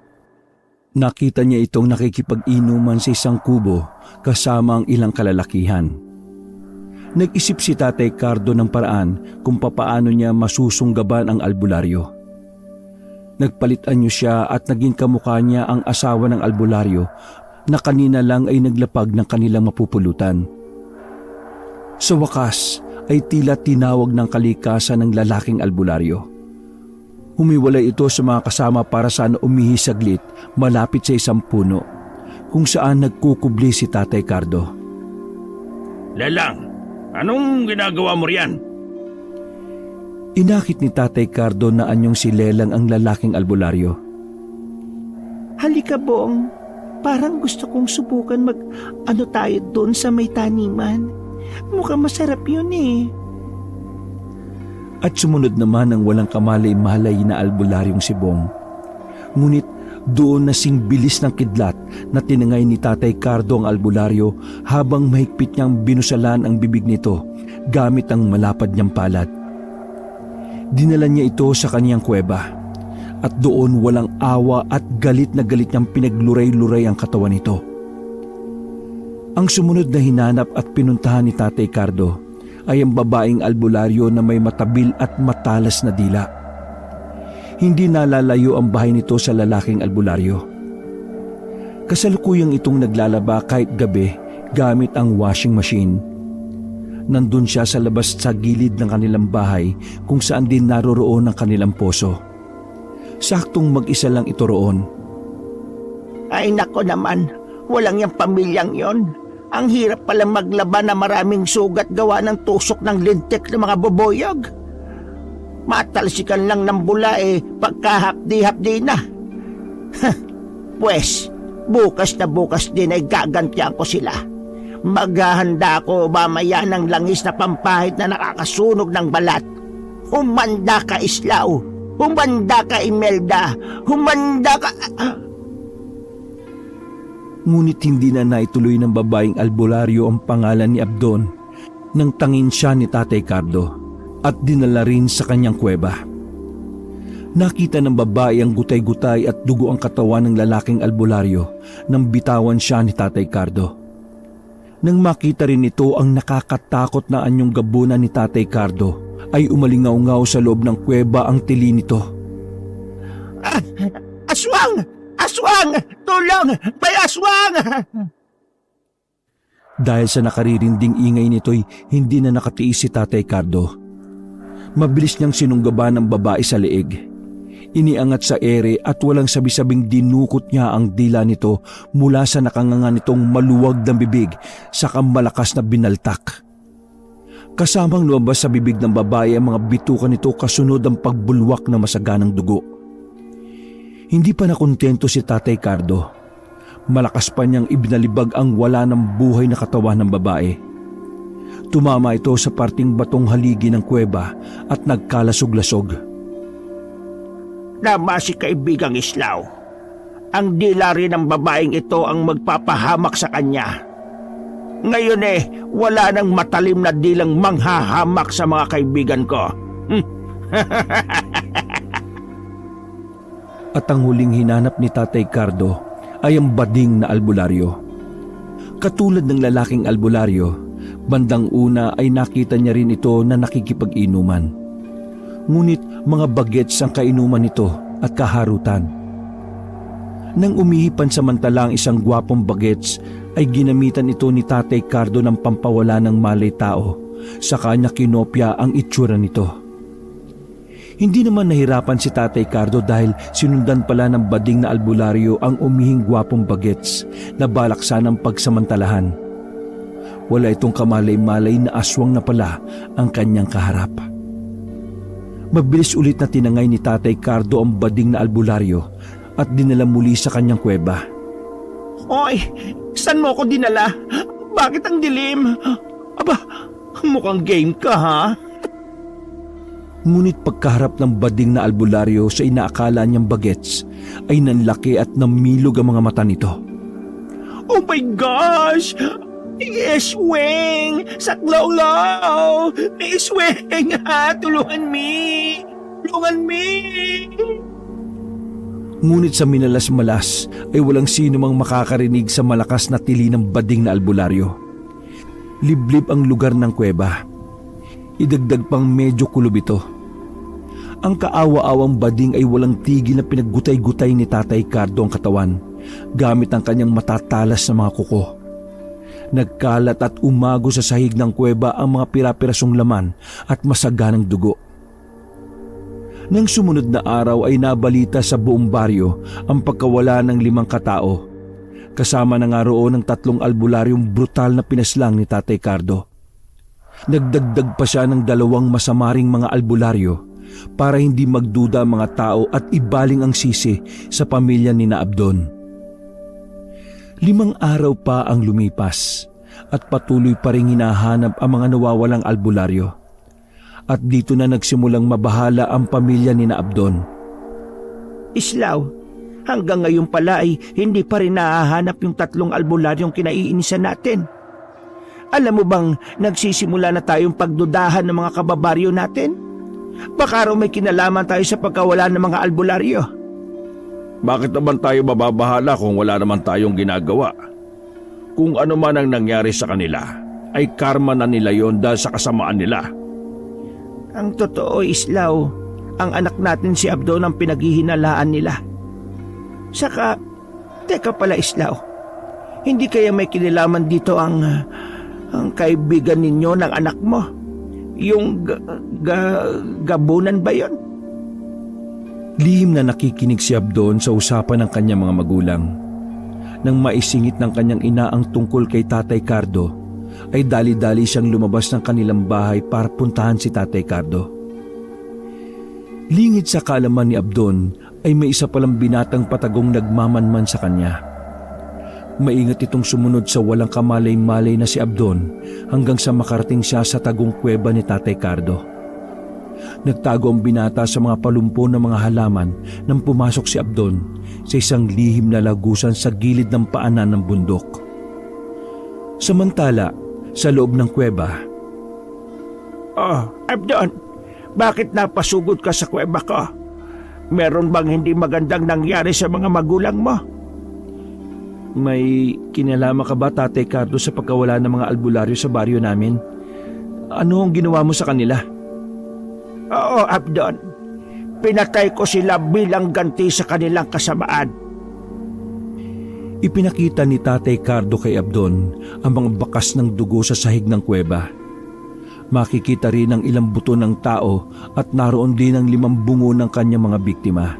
Nakita niya itong nakikipag-inuman sa isang kubo kasama ang ilang kalalakihan. Nag-isip si Tatay Cardo ng paraan kung papaano niya masusunggaban ang albularyo. Nagpalit-anyo siya at naging kamukha niya ang asawa ng albularyo na kanina lang ay naglapag ng kanilang mapupulutan. Sa wakas ay tila tinawag ng kalikasan ng lalaking albularyo. Humiwalay ito sa mga kasama para saan umihi saglit malapit sa isang puno kung saan nagkukubli si Tatay Cardo.
Lelang, anong ginagawa mo riyan?
Inakit ni Tatay Cardo na anyong si Lelang ang lalaking albularyo.
Halika Bong, parang gusto kong subukan mag-ano tayo doon sa may taniman. Mukhang masarap yun
At sumunod naman ang walang kamalay-malay na albularyong si Bong. Ngunit doon nasing bilis ng kidlat na tinangay ni Tatay Cardo ang albularyo habang mahigpit niyang binusalan ang bibig nito gamit ang malapad niyang palad. Dinala niya ito sa kaniyang kuweba at doon walang awa at galit na galit niyang pinagluray-luray ang katawan nito. Ang sumunod na hinanap at pinuntahan ni Tatay Cardo ay ang babaeng albularyo na may matabil at matalas na dila. Hindi nalalayo ang bahay nito sa lalaking albularyo. Kasalukuyang itong naglalaba kahit gabi gamit ang washing machine. Nandun siya sa labas sa gilid ng kanilang bahay kung saan din naroroon ang kanilang poso. Saktong mag-isa lang ito roon.
Ay nako naman, walang yung pamilyang yon. Ang hirap pala maglaba na maraming sugat gawa ng tusok ng lintik ng mga boboyog. Matalsikan lang ng bula pagkahapdi-hapdi na. Pwes, bukas na bukas din ay gagantihan ko sila. Maghahanda ako mamaya ng langis na pampahid na nakakasunog ng balat. Humanda ka, Islaw. Humanda ka, Imelda. Humanda ka...
Ngunit hindi na naituloy ng babaeng albularyo ang pangalan ni Abdon nang tangin siya ni Tatay Cardo at dinala rin sa kanyang kuweba. Nakita ng babae ang gutay-gutay at dugo ang katawan ng lalaking albularyo nang bitawan siya ni Tatay Cardo. Nang makita rin ito ang nakakatakot na anyong gabunan ni Tatay Cardo, ay umalingaw-ngaw sa loob ng kuweba ang tili nito.
Aswang! Aswang! Tulong! May aswang!
Dahil sa nakaririnding ingay nito'y hindi na nakatiis si Tatay Cardo. Mabilis niyang sinunggaban ng babae sa leeg. Iniangat sa ere at walang sabi-sabing dinukot niya ang dila nito mula sa nakanganga nitong maluwag ng bibig sa malakas na binaltak. Kasamang lumabas sa bibig ng babae ang mga bituka nito kasunod ang pagbulwak na masaganang dugo. Hindi pa nakontento si Tatay Cardo. Malakas pa niyang ibinalibag ang wala ng buhay na katawan ng babae. Tumama ito sa parting batong haligi ng kuweba at nagkalasog-lasog.
Nama si kaibigang Islaw. Ang dila rin ng babaeng ito ang magpapahamak sa kanya. Ngayon wala nang matalim na dilang manghahamak sa mga kaibigan ko.
At ang huling hinanap ni Tatay Cardo ay ang bading na albularyo. Katulad ng lalaking albularyo, bandang una ay nakita niya rin ito na nakikipag-inuman. Ngunit mga bagets ang kainuman nito at kaharutan. Nang umihipan samantala ang isang gwapong bagets, ay ginamitan ito ni Tatay Cardo ng pampawala ng malay tao, sa kanya kinopya ang itsura nito. Hindi naman nahirapan si Tatay Cardo dahil sinundan pala ng bading na albularyo ang umihing gwapong bagets na balak sanang pagsamantalahan. Wala itong kamalay-malay na aswang na pala ang kanyang kaharap. Mabilis ulit na tinangay ni Tatay Cardo ang bading na albularyo at dinala muli sa kanyang kuweba.
Hoy, saan mo ko dinala? Bakit ang dilim? Aba, mukhang game ka ha?
Ngunit pagkaharap ng bading na albularyo sa inaakala niyang bagets ay nanlaki at namilog ang mga mata nito.
Oh my gosh! Isweng! Saklaw-law! Isweng ha! Tulungan me! Tulungan me!
Ngunit sa minalas-malas ay walang sino mang makakarinig sa malakas na tili ng bading na albularyo. Liblib ang lugar ng kuweba. Idagdag pang medyo kulob ito. Ang kaawa-awang bading ay walang tigil na pinaggutay-gutay ni Tatay Cardo ang katawan gamit ang kanyang matatalas na mga kuko. Nagkalat at umago sa sahig ng kuweba ang mga pira-pirasong laman at masaganang dugo. Nang sumunod na araw ay nabalita sa buong baryo ang pagkawala ng 5 katao. Kasama na nga roon ang 3 albularyong brutal na pinaslang ni Tatay Cardo. Nagdagdag pa siya ng 2 masamaring mga albularyo para hindi magduda ang mga tao at ibaling ang sisi sa pamilya ni Abdon. 5 araw pa ang lumipas at patuloy pa rin hinahanap ang mga nawawalang albularyo. At dito na nagsimulang mabahala ang pamilya ni Abdon.
Islaw, hanggang ngayon pala ay hindi pa rin nahahanap yung 3 albularyong kinaiinisan natin. Alam mo bang nagsisimula na tayong pagdudahan ng mga kababaryo natin? Baka raw may kinalaman tayo sa pagkawala ng mga albularyo.
Bakit naman tayo mababahala kung wala naman tayong ginagawa? Kung ano man ang nangyari sa kanila, ay karma na nila yon dahil sa kasamaan nila.
Ang totoo, Islaw, ang anak natin si Abdon ang pinaghihinalaan nila. Saka, teka pala Islaw, hindi kaya may kinalaman dito ang kaibigan ninyo ng anak mo? Yung gabunan ba yon?
Lihim na nakikinig si Abdon sa usapan ng kanyang mga magulang. Nang maisingit ng kanyang ina ang tungkol kay Tatay Cardo, ay dali-dali siyang lumabas ng kanilang bahay para puntahan si Tatay Cardo. Lingid sa kaalaman ni Abdon ay may isa palang binatang patagong nagmamanman sa kanya. Maingat itong sumunod sa walang kamalay-malay na si Abdon hanggang sa makarating siya sa tagong kuweba ni Tatay Cardo. Nagtago ang binata sa mga palumpo ng mga halaman nang pumasok si Abdon sa isang lihim na lagusan sa gilid ng paanan ng bundok. Samantala, sa loob ng kuweba,
Oh, Abdon, bakit napasugod ka sa kuweba ko? Meron bang hindi magandang nangyari sa mga magulang mo?
may kinalaman ka ba, Tatay Cardo, sa pagkawala ng mga albularyo sa baryo namin? Ano ang ginawa mo sa kanila?
Oo, Abdon. Pinatay ko sila bilang ganti sa kanilang kasamaan.
Ipinakita ni Tatay Cardo kay Abdon ang mga bakas ng dugo sa sahig ng kuweba. Makikita rin ang ilang buto ng tao at naroon din ang 5 bungo ng kanyang mga biktima.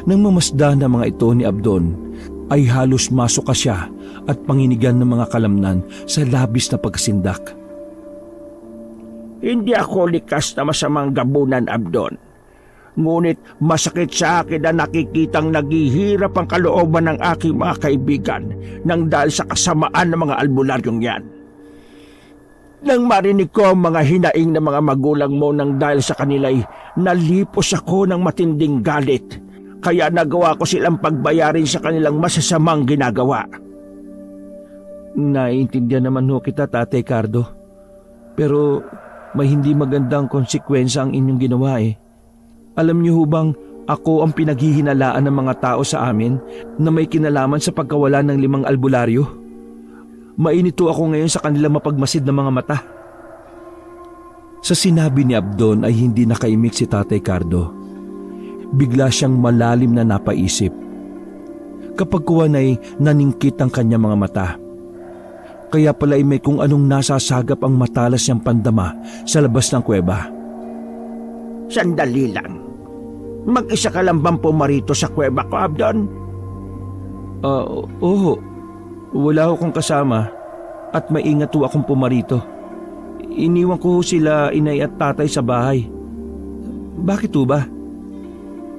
Nang mamasdan ng mga ito ni Abdon, ay halos masok siya at panginigan ng mga kalamnan sa labis na pagkasindak.
Hindi ako likas na masamang gabunan, Abdon. Ngunit masakit sa akin na nakikitang naghihirap ang kalooban ng aking mga kaibigan nang dahil sa kasamaan ng mga albularyong yan. Nang marinig ko ang mga hinaing ng mga magulang mo nang dahil sa kanila'y nalipos ako ng matinding galit, kaya nagawa ko silang pagbayarin sa kanilang masasamang ginagawa.
Naiintindihan naman ho kita, Tatay Cardo. Pero may hindi magandang konsekwensya ang inyong ginawa eh. Alam niyo ho bang ako ang pinaghihinalaan ng mga tao sa amin na may kinalaman sa pagkawala ng 5 albularyo? Mainito ako ngayon sa kanilang mapagmasid na mga mata. Sa sinabi ni Abdon ay hindi nakaimik si Tatay Cardo. Bigla siyang malalim na napaisip. Kapag kuwan ay naningkit ang kanyang mga mata. Kaya pala ay may kung anong nasasagap ang matalas niyang pandama sa labas ng kuweba.
Sandali lang. Mag-isa ka lang bang pumarito sa kuweba ko, Abdon?
Oo. Wala akong kasama at maingat ho akong pumarito. Iniwan ko sila inay at tatay sa bahay. Bakit ho ba?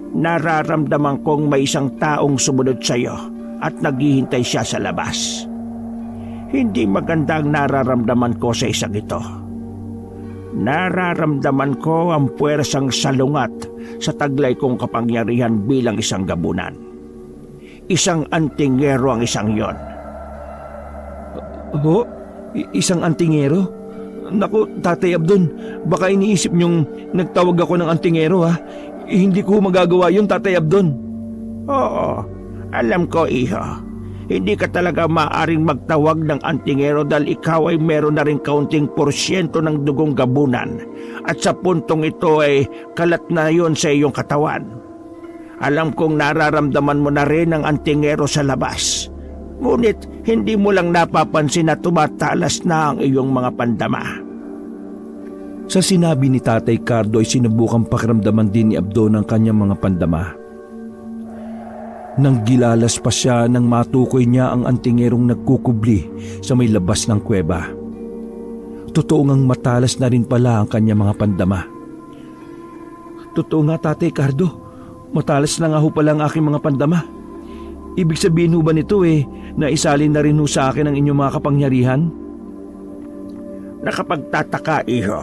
Nararamdaman kong may isang taong sumunod sa iyo at naghihintay siya sa labas. Hindi maganda ang nararamdaman ko sa isang ito. Nararamdaman ko ang puwersang salungat sa taglay kong kapangyarihan bilang isang gabunan. Isang antingero ang isang yon.
Ho? Isang antingero? Naku, Tatay Abdon, baka iniisip niyong nagtawag ako ng antingero ha? Hindi ko magagawa yun, Tatay Abdon.
Oo, alam ko, iho. Hindi ka talaga maaaring magtawag ng antingero dahil ikaw ay meron na rin kaunting porsyento ng dugong gabunan at sa puntong ito ay kalat na yon sa iyong katawan. Alam kong nararamdaman mo na rin ang antingero sa labas. Ngunit hindi mo lang napapansin na tumatalas na ang iyong mga pandama.
Sa sinabi ni Tatay Cardo ay sinubukang pakiramdaman din ni Abdon ang kanyang mga pandama. Nang gilalas pa siya nang matukoy niya ang antingerong nagkukubli sa may labas ng kuweba. Totoo ngang matalas na rin pala ang kanyang mga pandama. Totoo nga, Tatay Cardo, matalas na nga ho pala ang aking mga pandama. Ibig sabihin ho ba nito na isalin na rin ho sa akin ang inyong mga kapangyarihan?
Nakapagtataka, iho.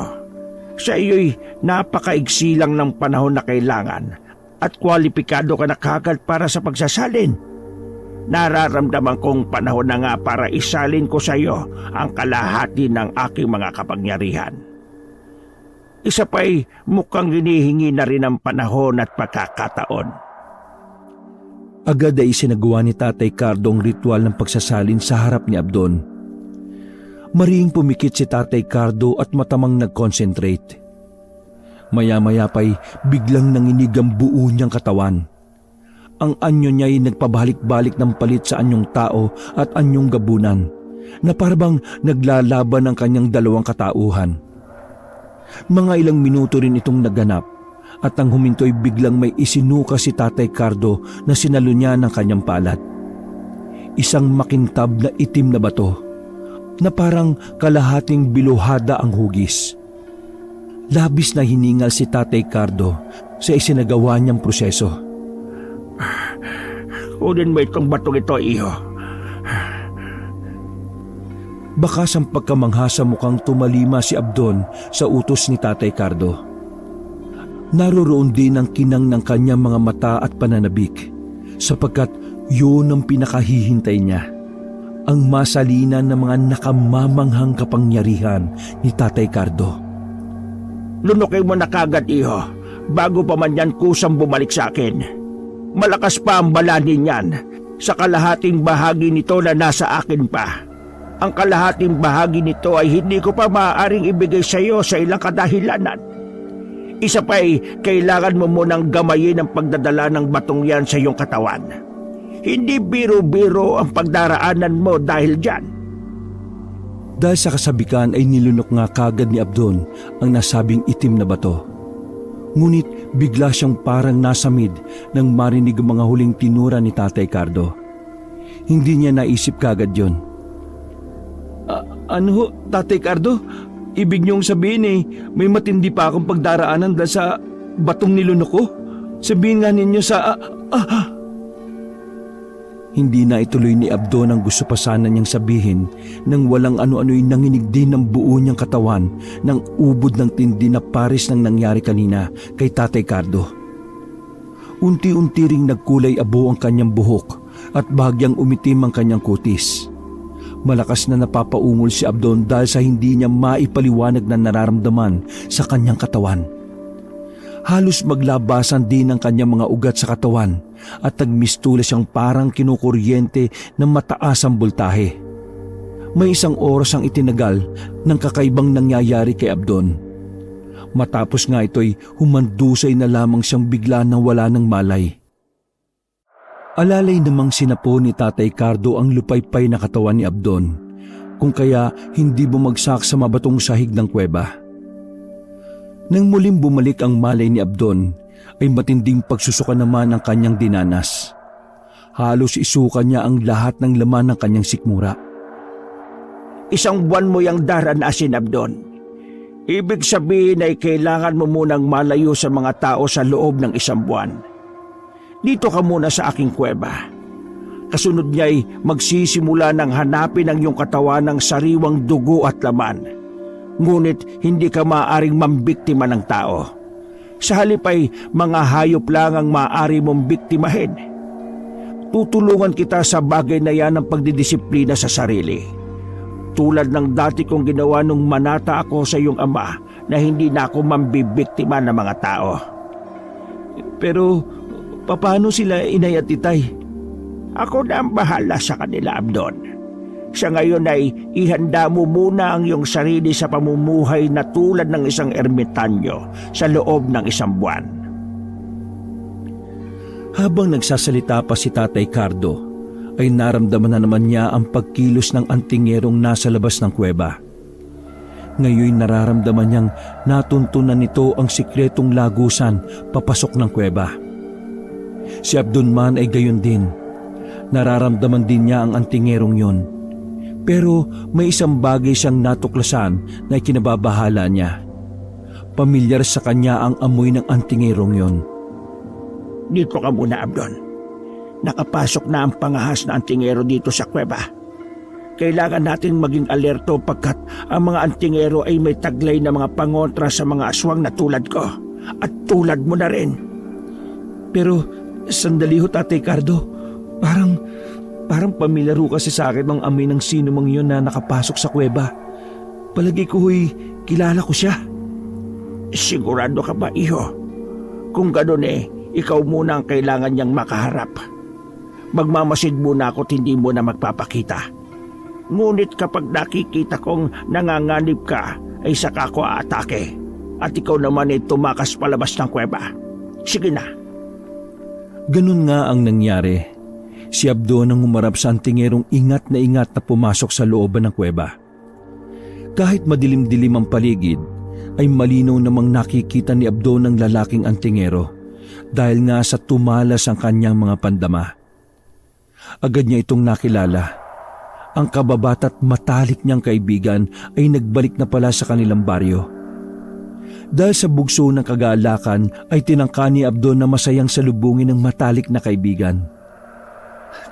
Sa iyo'y napakaigsi lang ng panahon na kailangan at kwalipikado ka na kagad para sa pagsasalin. Nararamdaman kong panahon na nga para isalin ko sa iyo ang kalahati ng aking mga kapangyarihan. Isa pa'y mukhang hinihingi na rin ang panahon at pagkakataon.
Agad ay isinagawa ni Tatay Cardo ang ritual ng pagsasalin sa harap ni Abdon. Mariing pumikit si Tatay Cardo at matamang nag-concentrate. Maya-maya pa'y biglang nanginig ang buo niyang katawan. Ang anyo niya ay nagpabalik-balik ng palit sa anyong tao at anyong gabunan, na parabang naglalaban ang kanyang dalawang katauhan. Mga ilang minuto rin itong naganap at nang huminto'y biglang may isinuka si Tatay Cardo na sinalo niya ng kanyang palad. Isang makintab na itim na bato na parang kalahating biluhada ang hugis. Labis na hiningal si Tatay Cardo sa isinagawa niyang proseso.
Kunin mo itong batong ito, iho.
Bakas ang pagkamanghasa mukhang tumalima si Abdon sa utos ni Tatay Cardo. Naroroon din ang kinang ng kanyang mga mata at pananabik sapagkat yun ang pinakahihintay niya. Ang masalinan ng mga nakamamanghang kapangyarihan ni Tatay Cardo.
Lunukin mo na kagad, iho, bago pa man yan kusang bumalik sa akin. Malakas pa ang balanin niyan sa kalahating bahagi nito na nasa akin pa. Ang kalahating bahagi nito ay hindi ko pa maaaring ibigay sa iyo sa ilang kadahilanan. Isa pa'y kailangan mo munang gamayin ang pagdadala ng batong yan sa iyong katawan. Hindi biro-biro ang pagdaraanan mo dahil dyan.
Dahil sa kasabikan ay nilunok nga kagad ni Abdon ang nasabing itim na bato. Ngunit bigla siyang parang nasamid nang marinig ang mga huling tinura ni Tatay Cardo. Hindi niya naisip kagad yon.
Ano ho, Tatay Cardo? Ibig niyong sabihin may matindi pa akong pagdaraanan dahil sa batong nilunok ko? Sabihin nga ninyo sa...
Hindi na ituloy ni Abdon ang gusto pa sana niyang sabihin nang walang ano-ano'y nanginig din ng buo niyang katawan ng ubod ng tindi na pares ng nangyari kanina kay Tatay Cardo. Unti-unti ring nagkulay abo ang kanyang buhok at bahagyang umitim ang kanyang kutis. Malakas na napapaungol si Abdon dahil sa hindi niya maipaliwanag na nararamdaman sa kanyang katawan. Halos maglabasan din ang kanyang mga ugat sa katawan at nagmistula siyang parang kinukuryente ng mataas ang boltahe. May isang oras ang itinagal ng kakaibang nangyayari kay Abdon. Matapos nga ito'y humandusay na lamang siyang bigla nang wala ng malay. Alalay namang sinapo ni Tatay Cardo ang lupaypay na katawan ni Abdon, kung kaya hindi bumagsak sa mabatong sahig ng kuweba. Nang muling bumalik ang malay ni Abdon, ay matinding pagsusuka naman ang kanyang dinanas. Halos isuka niya ang lahat ng laman ng kanyang sikmura.
Isang buwan mo yang daranasin, Abdon. Ibig sabihin ay kailangan mo munang malayo sa mga tao sa loob ng isang buwan. Dito ka muna sa aking kuweba. Kasunod niya ay magsisimula ng hanapin ang iyong katawan ng sariwang dugo at laman. Ngunit hindi ka maaaring mambiktima ng tao. Sa halip ay mga hayop lang ang maaari mong biktimahin. Tutulungan kita sa bagay na yan ng pagdidisiplina sa sarili. Tulad ng dati kong ginawa nung manata ako sa iyong ama na hindi na ako mambibiktima ng mga tao.
Pero paano sila inay at itay?
Ako na ang bahala sa kanila, Abdon. Sa ngayon ay ihanda mo muna ang iyong sarili sa pamumuhay na tulad ng isang ermitanyo sa loob ng isang buwan.
Habang nagsasalita pa si Tatay Cardo, ay naramdaman na naman niya ang pagkilos ng antingerong nasa labas ng kuweba. Ngayon nararamdaman niyang natuntunan nito ang sikretong lagusan papasok ng kuweba. Si Abdon man ay gayon din. Nararamdaman din niya ang antingerong yon. Pero may isang bagay siyang natuklasan na ikinababahala niya. Pamilyar sa kanya ang amoy ng antingerong yon.
Dito ka muna, Abdon. Nakapasok na ang pangahas na antingero dito sa kuweba. Kailangan natin maging alerto pagkat ang mga antingero ay may taglay na mga pangontra sa mga aswang na tulad ko. At tulad mo na rin.
Pero sandali ho, Tatay Cardo. Parang pamilyar ho kasi sa akin ang amoy ng sino mang yun na nakapasok sa kuweba. Palagi ko kilala ko siya.
Sigurado ka ba, iho? Kung gano'n ikaw muna ang kailangan niyang makaharap. Magmamasid muna ako't hindi mo na magpapakita. Ngunit kapag nakikita kong nanganganib ka, ay saka ko aatake. At ikaw naman tumakas palabas ng kuweba. Sige na.
Ganun nga ang nangyari. Si Abdon ang humarap sa antingerong ingat na pumasok sa looban ng kuweba. Kahit madilim-dilim ang paligid, ay malinaw namang nakikita ni Abdon ang lalaking antingero dahil nga sa tumalas ang kanyang mga pandama. Agad niya itong nakilala. Ang kababata't matalik niyang kaibigan ay nagbalik na pala sa kanilang baryo. Dahil sa bugso ng kagalakan ay tinangka ni Abdon na masayang salubungin ng matalik na kaibigan.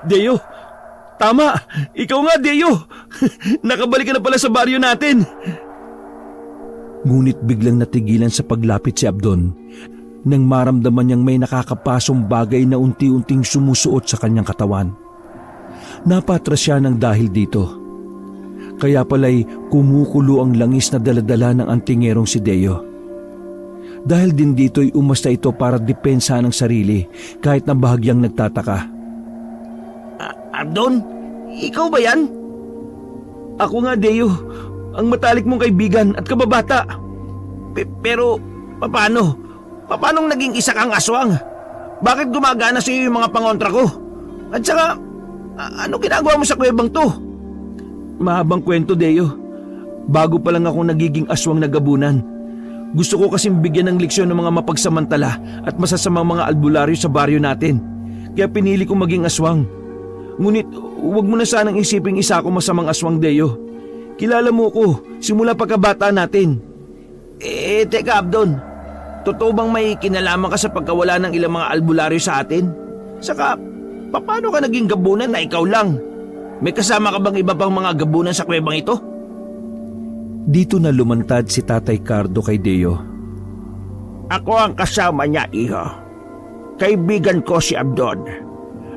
Deo, tama! Ikaw nga, Deo! Nakabalik ka na pala sa baryo natin!
Ngunit biglang natigilan sa paglapit si Abdon nang maramdaman niyang may nakakapasong bagay na unti-unting sumusuot sa kanyang katawan. Napatras siya ng dahil dito. Kaya pala'y kumukulo ang langis na daladala ng antingerong si Deo. Dahil din dito'y umasta ito para depensa ng sarili kahit na bahagyang nagtataka.
Abdon, ikaw ba yan?
Ako nga, Deo. Ang matalik mong kaibigan at kababata.
Pero, paano? Paanong naging isa kang aswang? Bakit gumagana sa iyo yung mga pangontra ko? At saka, ano ginagawa mo sa kuwebang to?
Mahabang kwento, Deo. Bago pa lang ako nagiging aswang na gabunan. Gusto ko kasing bigyan ng leksyon ng mga mapagsamantala at masasamang mga albularyo sa baryo natin. Kaya pinili kong maging aswang. Ngunit huwag mo na sanang isiping isa ako masamang aswang, Deo. Kilala mo ko simula pagkabata natin.
Teka Abdon. Totoo bang may kinalaman ka sa pagkawala ng ilang mga albularyo sa atin? Saka, paano ka naging gabunan na ikaw lang? May kasama ka bang iba pang mga gabunan sa kuwebang ito?
Dito na lumantad si Tatay Cardo kay Deo.
Ako ang kasama niya, iho. Kaibigan ko si Abdon.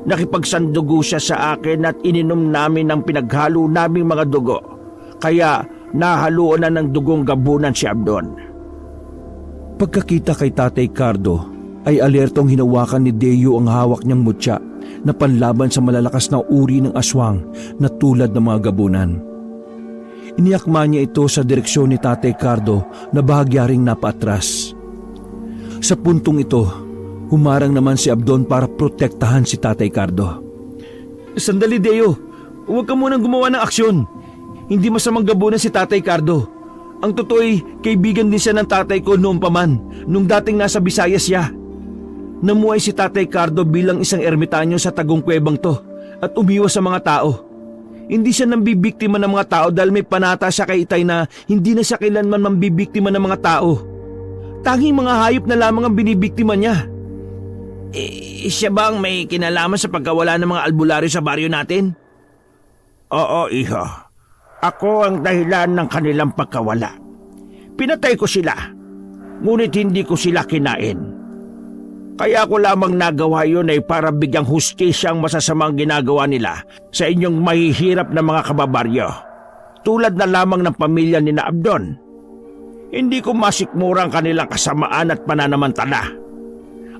Nakipagsandugo siya sa akin at ininom namin ng pinaghalo naming mga dugo. Kaya nahaluan na ng dugong gabunan si Abdon.
Pagkakita kay Tatay Cardo, ay alertong hinawakan ni Deo ang hawak niyang mutya na panlaban sa malalakas na uri ng aswang na tulad ng mga gabunan. Iniakma niya ito sa direksyon ni Tatay Cardo na bahagya ring napaatras. Sa puntong ito, humarang naman si Abdon para protektahan si Tatay Cardo.
Sandali, Deo. Huwag ka munang gumawa ng aksyon. Hindi masamang gabunan si Tatay Cardo. Ang totoo'y kaibigan din siya ng tatay ko noong paman, nung dating nasa Visayas siya. Namuhay si Tatay Cardo bilang isang ermitanyo sa tagong kuwebang to at umiwas sa mga tao. Hindi siya nambibiktima ng mga tao dahil may panata siya kay Itay na hindi na siya kailanman mambibiktima ng mga tao. Tanging mga hayop na lamang ang binibiktima niya.
Siya bang may kinalaman sa pagkawala ng mga albularyo sa baryo natin? Oo, iho. Ako ang dahilan ng kanilang pagkawala. Pinatay ko sila, ngunit hindi ko sila kinain. Kaya ko lamang nagawa yun ay para bigyang hustisya ang masasamang ginagawa nila sa inyong mahihirap na mga kababaryo. Tulad na lamang ng pamilya ni na Abdon. Hindi ko masikmura ang kanilang kasamaan at pananamantala.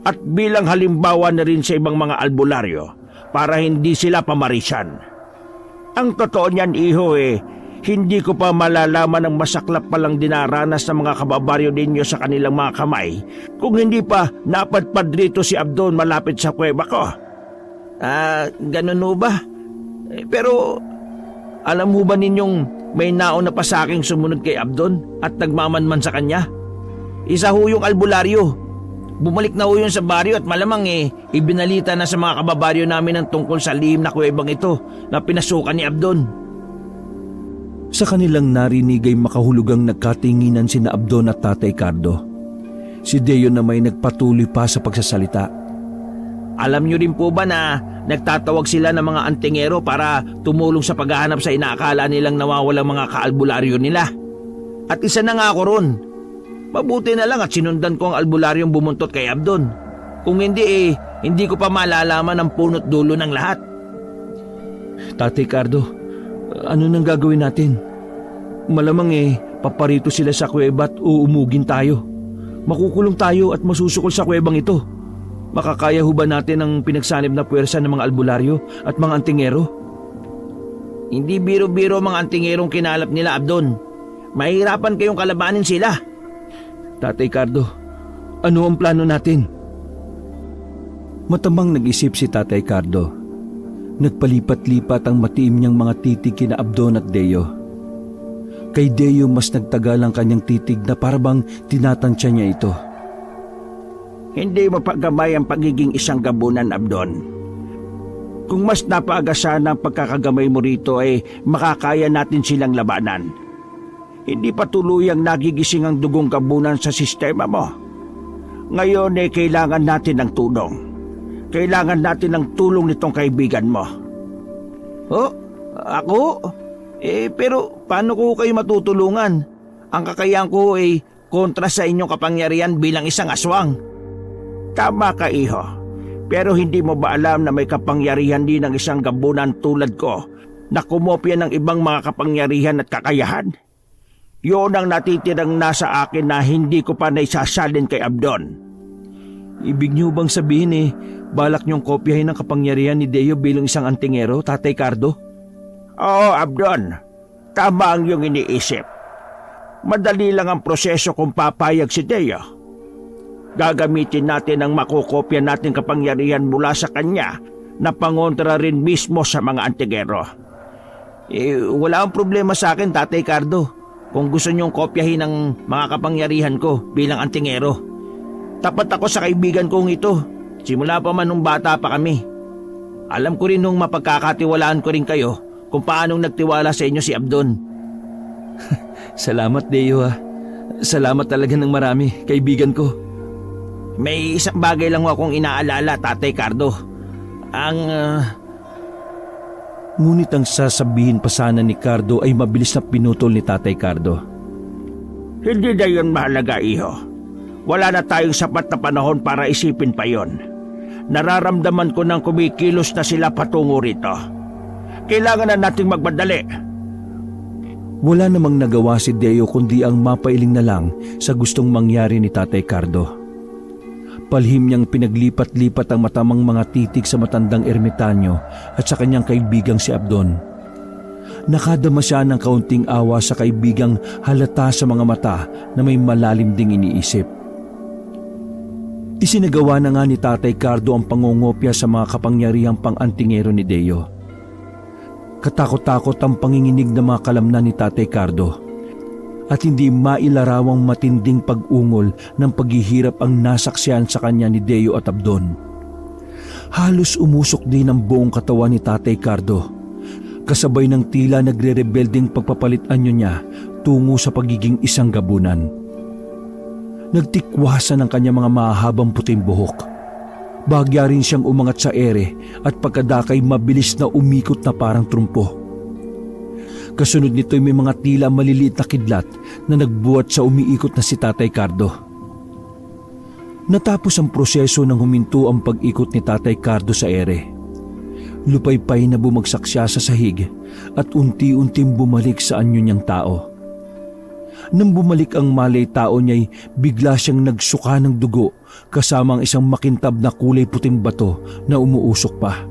At bilang halimbawa na rin sa ibang mga albularyo para hindi sila pamarisan. Ang totoo niyan, iho, hindi ko pa malalaman ang masaklap palang dinaranas ng mga kababaryo ninyo sa kanilang mga kamay kung hindi pa napadpad rito si Abdon malapit sa kuweba ko. Ganun ho ba? Pero alam mo ba ninyong may nauna pa sa aking sumunod kay Abdon at nagmamanman sa kanya? Isa ho yung albularyo. Bumalik na ho yun sa baryo at malamang ibinalita na sa mga kababaryo namin ang tungkol sa lihim na kuwebang ito na pinasukan ni Abdon.
Sa kanilang narinig ay makahulugang nagkatinginan sina Abdon at Tatay Cardo. Si Deo na may nagpatuloy pa sa pagsasalita.
Alam niyo rin po ba na nagtatawag sila ng mga antingero para tumulong sa paghahanap sa inaakala nilang nawawalang mga kaalbularyo nila? At isa na nga ako ron. Mabuti na lang at sinundan ko ang albularyong bumuntot kay Abdon. Kung hindi hindi ko pa malalaman ang punot dulo ng lahat.
Tatay Cardo, ano nang gagawin natin? Malamang paparito sila sa kuweba at uumugin tayo.
Makukulong tayo at masusukol sa kuwebang ito. Makakaya ho ba natin ang pinagsanib na puwersa ng mga albularyo at mga antingero?
Hindi biro-biro mga antingerong kinalap nila, Abdon. Mahirapan kayong kalabanin sila.
Tatay Cardo, ano ang plano natin?
Matamang nag-isip si Tatay Cardo. Nagpalipat-lipat ang matiim niyang mga titig kina Abdon at Deo. Kay Deo mas nagtagal ang kanyang titig na parabang tinatansya niya ito.
Hindi mapagamay ang pagiging isang gabunan, Abdon. Kung mas napaaga sana ang pagkakagamay mo rito ay makakaya natin silang labanan. Hindi pa tuluyang nagigising ang dugong gabunan sa sistema mo. Ngayon ay kailangan natin ng tulong. Kailangan natin ng tulong nitong kaibigan mo.
Oh, ako? Pero paano ko kayo matutulungan? Ang kakayahan ko ay kontra sa inyong kapangyarihan bilang isang aswang.
Tama ka, iho. Pero hindi mo ba alam na may kapangyarihan din ng isang gabunan tulad ko na kumopya ng ibang mga kapangyarihan at kakayahan? Yun ang natitirang nasa akin na hindi ko pa naisasalin kay Abdon.
Ibig niyo bang sabihin balak niyong kopyahin ang kapangyarihan ni Deo bilang isang antingero, Tatay Cardo?
Oo, Abdon. Tama ang iyong iniisip. Madali lang ang proseso kung papayag si Deo. Gagamitin natin ang makukopya nating kapangyarihan mula sa kanya na pangontra rin mismo sa mga antigero.
Wala akong problema sa akin, Tatay Cardo, kung gusto niyong kopyahin ang mga kapangyarihan ko bilang antingero. Tapat ako sa kaibigan kong ito, simula pa man nung bata pa kami. Alam ko rin nung mapagkakatiwalaan ko rin kayo kung paanong nagtiwala sa inyo si Abdon. Salamat, Deo. Salamat talaga ng marami, kaibigan ko.
May isang bagay lang akong inaalala, Tatay Cardo.
Ngunit ang sasabihin pa sana ni Cardo ay mabilis na pinutol ni Tatay Cardo.
Hindi na yun mahalaga, iho. Wala na tayong sapat na panahon para isipin pa yon. Nararamdaman ko nang kumikilos na sila patungo rito. Kailangan na nating magmadali.
Wala namang nagawa si Deo kundi ang mapailing na lang sa gustong mangyari ni Tatay Cardo. Palhim niyang pinaglipat-lipat ang matamang mga titig sa matandang ermitanyo at sa kanyang kaibigang si Abdon. Nakadama siya ng kaunting awa sa kaibigang halata sa mga mata na may malalim ding iniisip. Isinagawa na nga ni Tatay Cardo ang pangungopya sa mga kapangyarihang pang-antingero ni Deo. Katakot-takot ang panginginig ng mga kalamnan ni Tatay Cardo at hindi mailarawang matinding pag-ungol ng paghihirap ang nasaksihan sa kanya ni Deo at Abdon. Halos umusok din ang buong katawan ni Tatay Cardo, kasabay ng tila nagre-rebelding pagpapalit anyo niya tungo sa pagiging isang gabunan. Nagtikwasan ang kanyang mga mahahabang puting buhok. Bahagya rin siyang umangat sa ere at pagkadakay mabilis na umikot na parang trumpo. Kasunod nito'y may mga tila maliliit na kidlat na nagbuhat sa umiikot na si Tatay Cardo. Natapos ang proseso nang huminto ang pag-ikot ni Tatay Cardo sa ere. Lupaypay na bumagsak siya sa sahig at unti-unting bumalik sa anyo niyang tao. Nang bumalik ang malay tao niya'y bigla siyang nagsuka ng dugo kasama ang isang makintab na kulay puting bato na umuusok pa.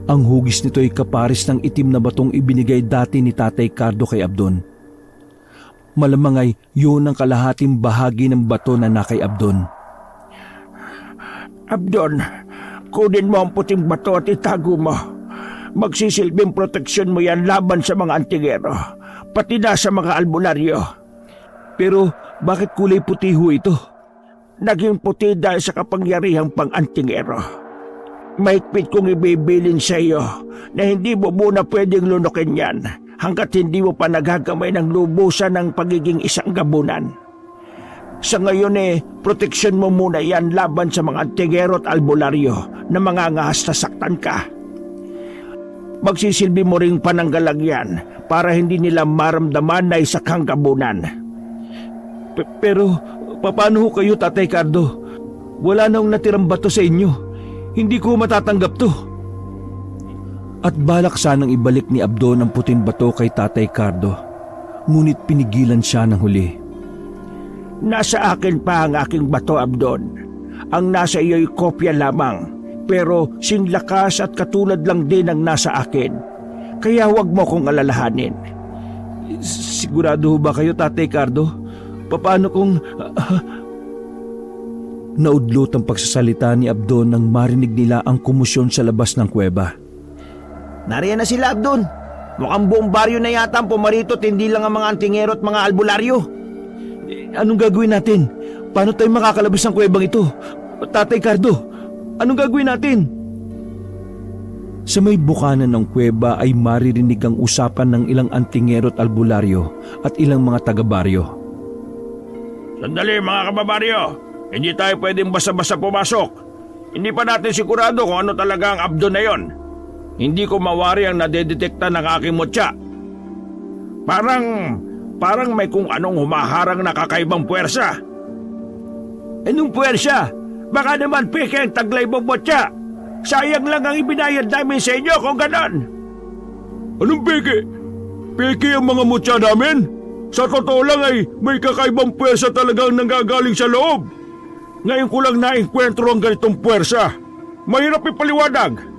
Ang hugis nito ay kapares ng itim na batong ibinigay dati ni Tatay Cardo kay Abdon. Malamang ay yun ang kalahating bahagi ng bato na nakay Abdon.
Abdon, kunin mo ang puting bato at itago mo. Magsisilbing proteksyon mo yan laban sa mga antigero, pati na sa mga albularyo.
Pero bakit kulay puti ho ito?
Naging puti dahil sa kapangyarihang pang-antingero. Mahigpit kong ibibilin sa iyo na hindi mo muna pwedeng lunukin yan hanggat hindi mo pa nagagamay ng lubusan ng pagiging isang gabunan. Sa ngayon proteksyon mo muna yan laban sa mga antigero at albularyo na mangangahas na saktan ka. Magsisilbi mo ring pananggalang yan para hindi nila maramdaman na isa kang gabunan.
Pero paano ho kayo, Tatay Cardo? Wala na akong natirang bato sa inyo. Hindi ko matatanggap to.
At balak sanang ibalik ni Abdon ang puting bato kay Tatay Cardo, ngunit pinigilan siya ng huli.
Nasa akin pa ang aking bato, Abdon. Ang nasa iyo'y kopya lamang, pero singlakas at katulad lang din ang nasa akin. Kaya huwag mo kong alalahanin.
Sigurado ho ba kayo, Tatay Cardo? Paano kung...
Naudlot ang pagsasalita ni Abdon nang marinig nila ang kumusyon sa labas ng kuweba.
Nariyan na sila, Abdon. Mukhang buong baryo na yata ang pumarito at hindi lang ang mga antingero at mga albularyo.
Anong gagawin natin? Paano tayo makakalabas ng kuwebang ito? Tatay Cardo, anong gagawin natin?
Sa may bukanan ng kuweba ay maririnig ang usapan ng ilang antingero at albularyo at ilang mga taga-baryo.
Sandali mga kababaryo, hindi tayo pwedeng basta-basta pumasok. Hindi pa natin sigurado kung ano talaga ang Abdon na yon. Hindi ko mawari ang nadedetekta ng aking mutya. Parang may kung anong humaharang na kakaibang puwersa. Anong puwersa? Baka naman peke ang taglay mong mutya. Sayang lang ang ibinayad namin sa inyo kung ganon.
Anong peke? Peke ang mga mutya namin? Sa totoo lang ay may kakaibang puwersa talagang nanggagaling sa loob.
Ngayon ko lang naengkwentro ang ganitong puwersa. Mahirap ipaliwanag.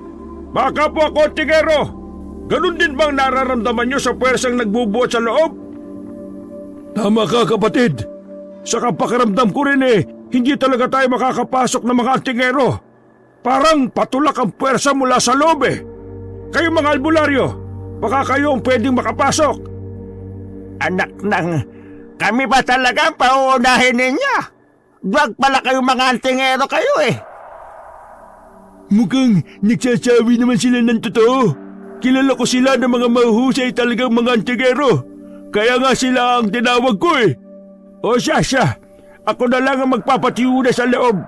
Baka po ako, Tigero. Ganun din bang nararamdaman nyo sa puwersang nagbubuot sa loob?
Tama ka, kapatid. Sa kapakaramdam ko rin hindi talaga tayo makakapasok ng mga antingero.
Parang patulak ang puwersa mula sa loob Kayo mga albularyo, baka kayo ang pwedeng makapasok. Anak ng, kami ba talaga ang pauunahin ninyo? Wag pala kayong mga antingero kayo
Mukhang nagsasabi naman sila ng totoo. Kilala ko sila ng mga mahusay talagang mga antingero. Kaya nga sila ang tinawag ko
O siya, ako na lang ang magpapatiyuna sa loob.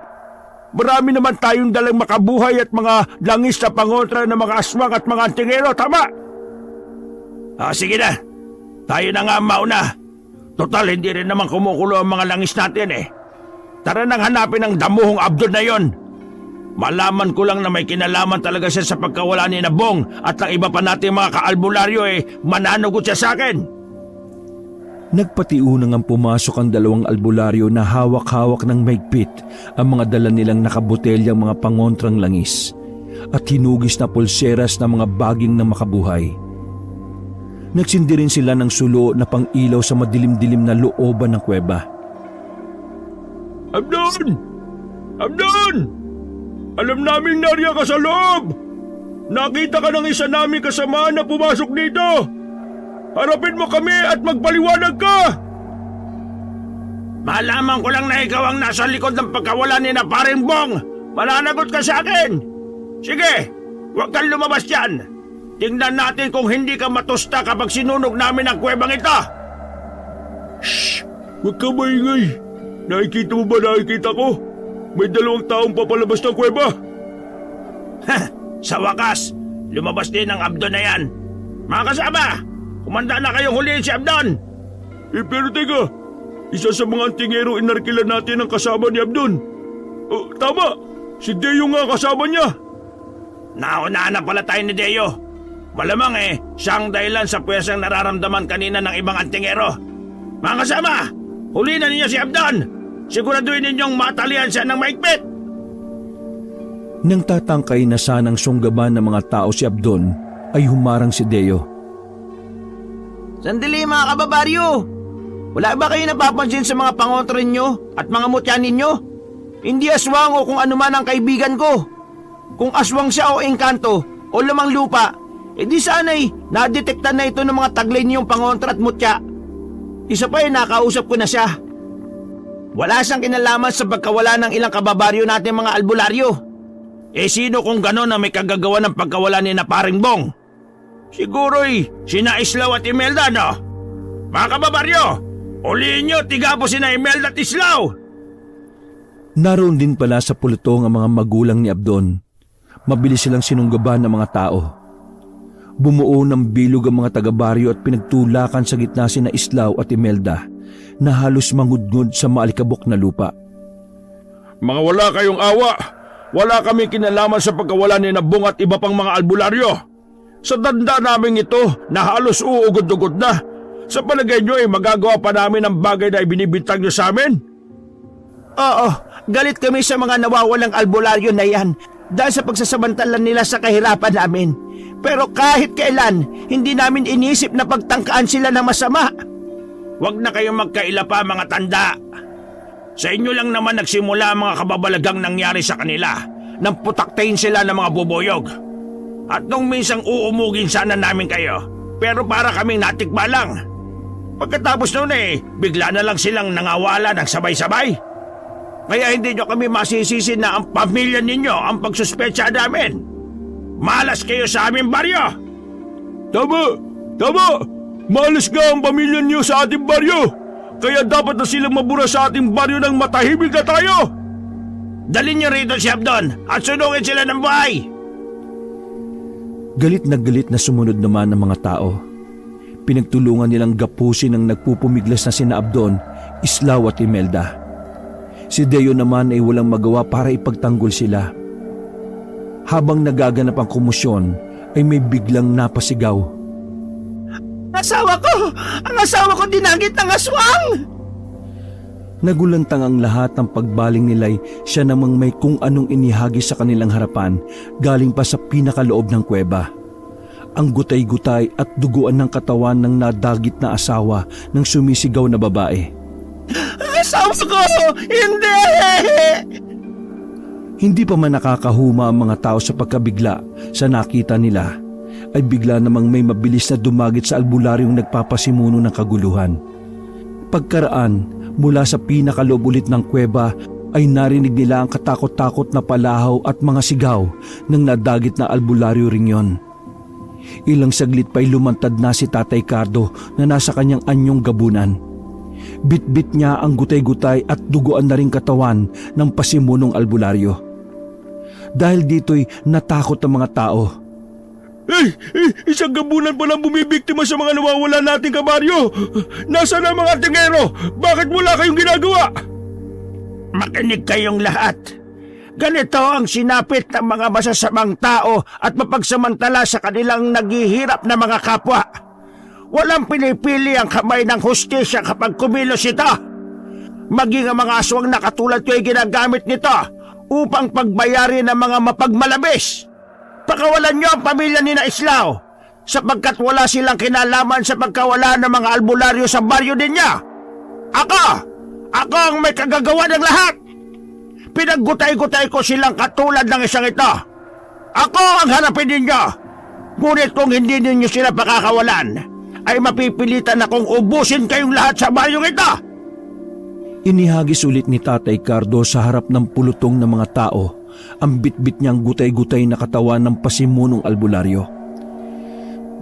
Marami naman tayong dalang makabuhay at mga langis na pangontra ng mga aswang at mga antingero, tama? Sige na, tayo na nga mauna. Total, hindi rin naman kumukulo ang mga langis natin Tara nang hanapin ang damuhong Abdon na yon. Malaman ko lang na may kinalaman talaga siya sa pagkawala ni Nabong at ng iba pa nating mga kaalbularyo mananugot siya sa akin.
Nagpatiunang ang pumasok ang dalawang albularyo na hawak-hawak ng mahigpit ang mga dala nilang nakabotelyang mga pangontrang langis at hinugis na pulseras na mga baging na makabuhay. Nagsindi rin sila ng sulo na pang-ilaw sa madilim-dilim na looban ng kuweba.
Abdon! Abdon! Alam namin nariyan ka sa loob! Nakita ka ng isa namin kasamahan na pumasok dito! Harapin mo kami at magpaliwanag ka! Malaman ko lang na ikaw ang nasa likod ng pagkawala ni na Paring Bong! Mananagot ka sa akin! Sige, huwag kang lumabas dyan! Tingnan natin kung hindi ka matusta kapag sinunog namin ang kuwebang ito!
Shh! Huwag ka maingay! Nakikita mo ba nakikita ko? May dalawang taong papalabas ng kuweba!
Sa wakas, lumabas din ang Abdon na yan! Mga kasama! Kumanda na kayong huliin si Abdon!
Pero teka, isa sa mga antingero inarkilan natin ang kasama ni Abdon. Tama, si Deo nga kasama niya.
Nauna na pala tayo ni Deo. Malamang siya ang dahilan sa pwersang nararamdaman kanina ng ibang antingero. Mga kasama, huliin na ninyo si Abdon! Siguraduhin ninyong matalian siya ng maigpit!
Nang tatangkay na sanang sunggaban ng mga tao si Abdon, ay humarang si Deo.
Sandali mga kababaryo! Wala ba kayo napapansin sa mga pangontra ninyo at mga mutya ninyo? Hindi aswang o kung ano man ang kaibigan ko. Kung aswang siya o engkanto o lamang lupa, di sana'y nadetektan na ito ng mga taglay niyong pangontra at mutya. Isa pa nakausap ko na siya. Wala siyang kinalaman sa pagkawala ng ilang kababaryo natin mga albularyo.
Sino kung gano'n na may kagagawa ng pagkawala ni na Paring Bong? Siguro'y sina Islaw at Imelda, no? Mga kababaryo, ulihin nyo, tigapo sina Imelda at Islaw!
Naroon din pala sa pulutong ang mga magulang ni Abdon. Mabilis silang sinunggaban ng mga tao. Bumuo ng bilog ang mga taga-baryo at pinagtulakan sa gitna sina Islaw at Imelda na halos mangudngod sa maalikabok na lupa.
Mga wala kayong awa! Wala kami kinalaman sa pagkawala ni Nabong at iba pang mga albularyo. Sa tanda naming ito na halos uugod-ugod na, Sa palagay nyo magagawa pa namin ang bagay na ibinibintang nyo sa amin? Oo, galit kami sa mga nawawalang albularyo na yan dahil sa pagsasamantalan nila sa kahirapan namin. Pero kahit kailan, hindi namin inisip na pagtangkaan sila ng masama. Huwag na kayong magkaila pa mga tanda. Sa inyo lang naman nagsimula ang mga kababalagang nangyari sa kanila nang putaktayin sila ng mga bubuyog. At nung minsang uumugin sana namin kayo, pero para kaming natikba lang. Pagkatapos noon bigla na lang silang nangawala ng sabay-sabay. Kaya hindi nyo kami masisisi na ang pamilya ninyo ang pagsuspecha namin. Malas kayo sa aming baryo!
Tama! Tama! Malas nga ang pamilya niyo sa ating baryo! Kaya dapat na silang mabura sa ating baryo ng matahimik na tayo!
Dalhin nyo rito si Abdon at sunugin sila ng buhay!
Galit na sumunod naman ng mga tao. Pinagtulungan nilang gapusin ang nagpupumiglas na sina Abdon, Islaw at Imelda. Si Deo naman ay walang magawa para ipagtanggol sila. Habang nagaganap ang komosyon, ay may biglang napasigaw.
Asawa ko! Ang asawa ko dinagit ng aswang!
Nagulantang ang lahat ng pagbaling nila'y siya namang may kung anong inihagi sa kanilang harapan galing pa sa pinakaloob ng kuweba. Ang gutay-gutay at duguan ng katawan ng nadagit na asawa ng sumisigaw na babae.
Asawa ko! Hindi!
Hindi pa man nakakahuma ang mga tao sa pagkabigla sa nakita nila, ay bigla namang may mabilis na dumagit sa albularyong nagpapasimuno ng kaguluhan. Pagkaraan, mula sa pinakaloob ulit ng kuweba ay narinig nila ang katakot-takot na palahaw at mga sigaw ng nadagit na albularyo ring yon. Ilang saglit pa'y lumantad na si Tatay Cardo na nasa kanyang anyong gabunan. Bit-bit niya ang gutay-gutay at duguan na ring katawan ng pasimunong albularyo. Dahil dito'y natakot ang mga tao.
Isang gabunan pa lang bumibiktima sa mga nawawala nating kabaryo! Nasaan ang mga tingero? Bakit wala kayong ginagawa?
Makinig kayong lahat. Ganito ang sinapit ng mga masasamang tao at mapagsamantala sa kanilang naghihirap na mga kapwa. Walang pinipili ang kamay ng hustisya kapag kumilos ito. Maging ang mga aswang na katulad ko ay ginagamit nito upang pagbayarin ng mga mapagmalabis. Pakawalan niyo ang pamilya ni na Islaw sapagkat wala silang kinalaman sa pagkawala ng mga albularyo sa baryo din niya. Ako ang may kagagawa ng lahat. Pinaggutay-gutay ko silang katulad ng isang ito. Ako ang harapin ninyo. Ngunit kung hindi ninyo sila pakakawalan, ay mapipilitan akong ubusin kayong lahat sa baryong ito.
Inihagis ulit ni Tatay Cardo sa harap ng pulutong ng mga tao ang bitbit niyang gutay-gutay na katawan ng pasimunong albularyo.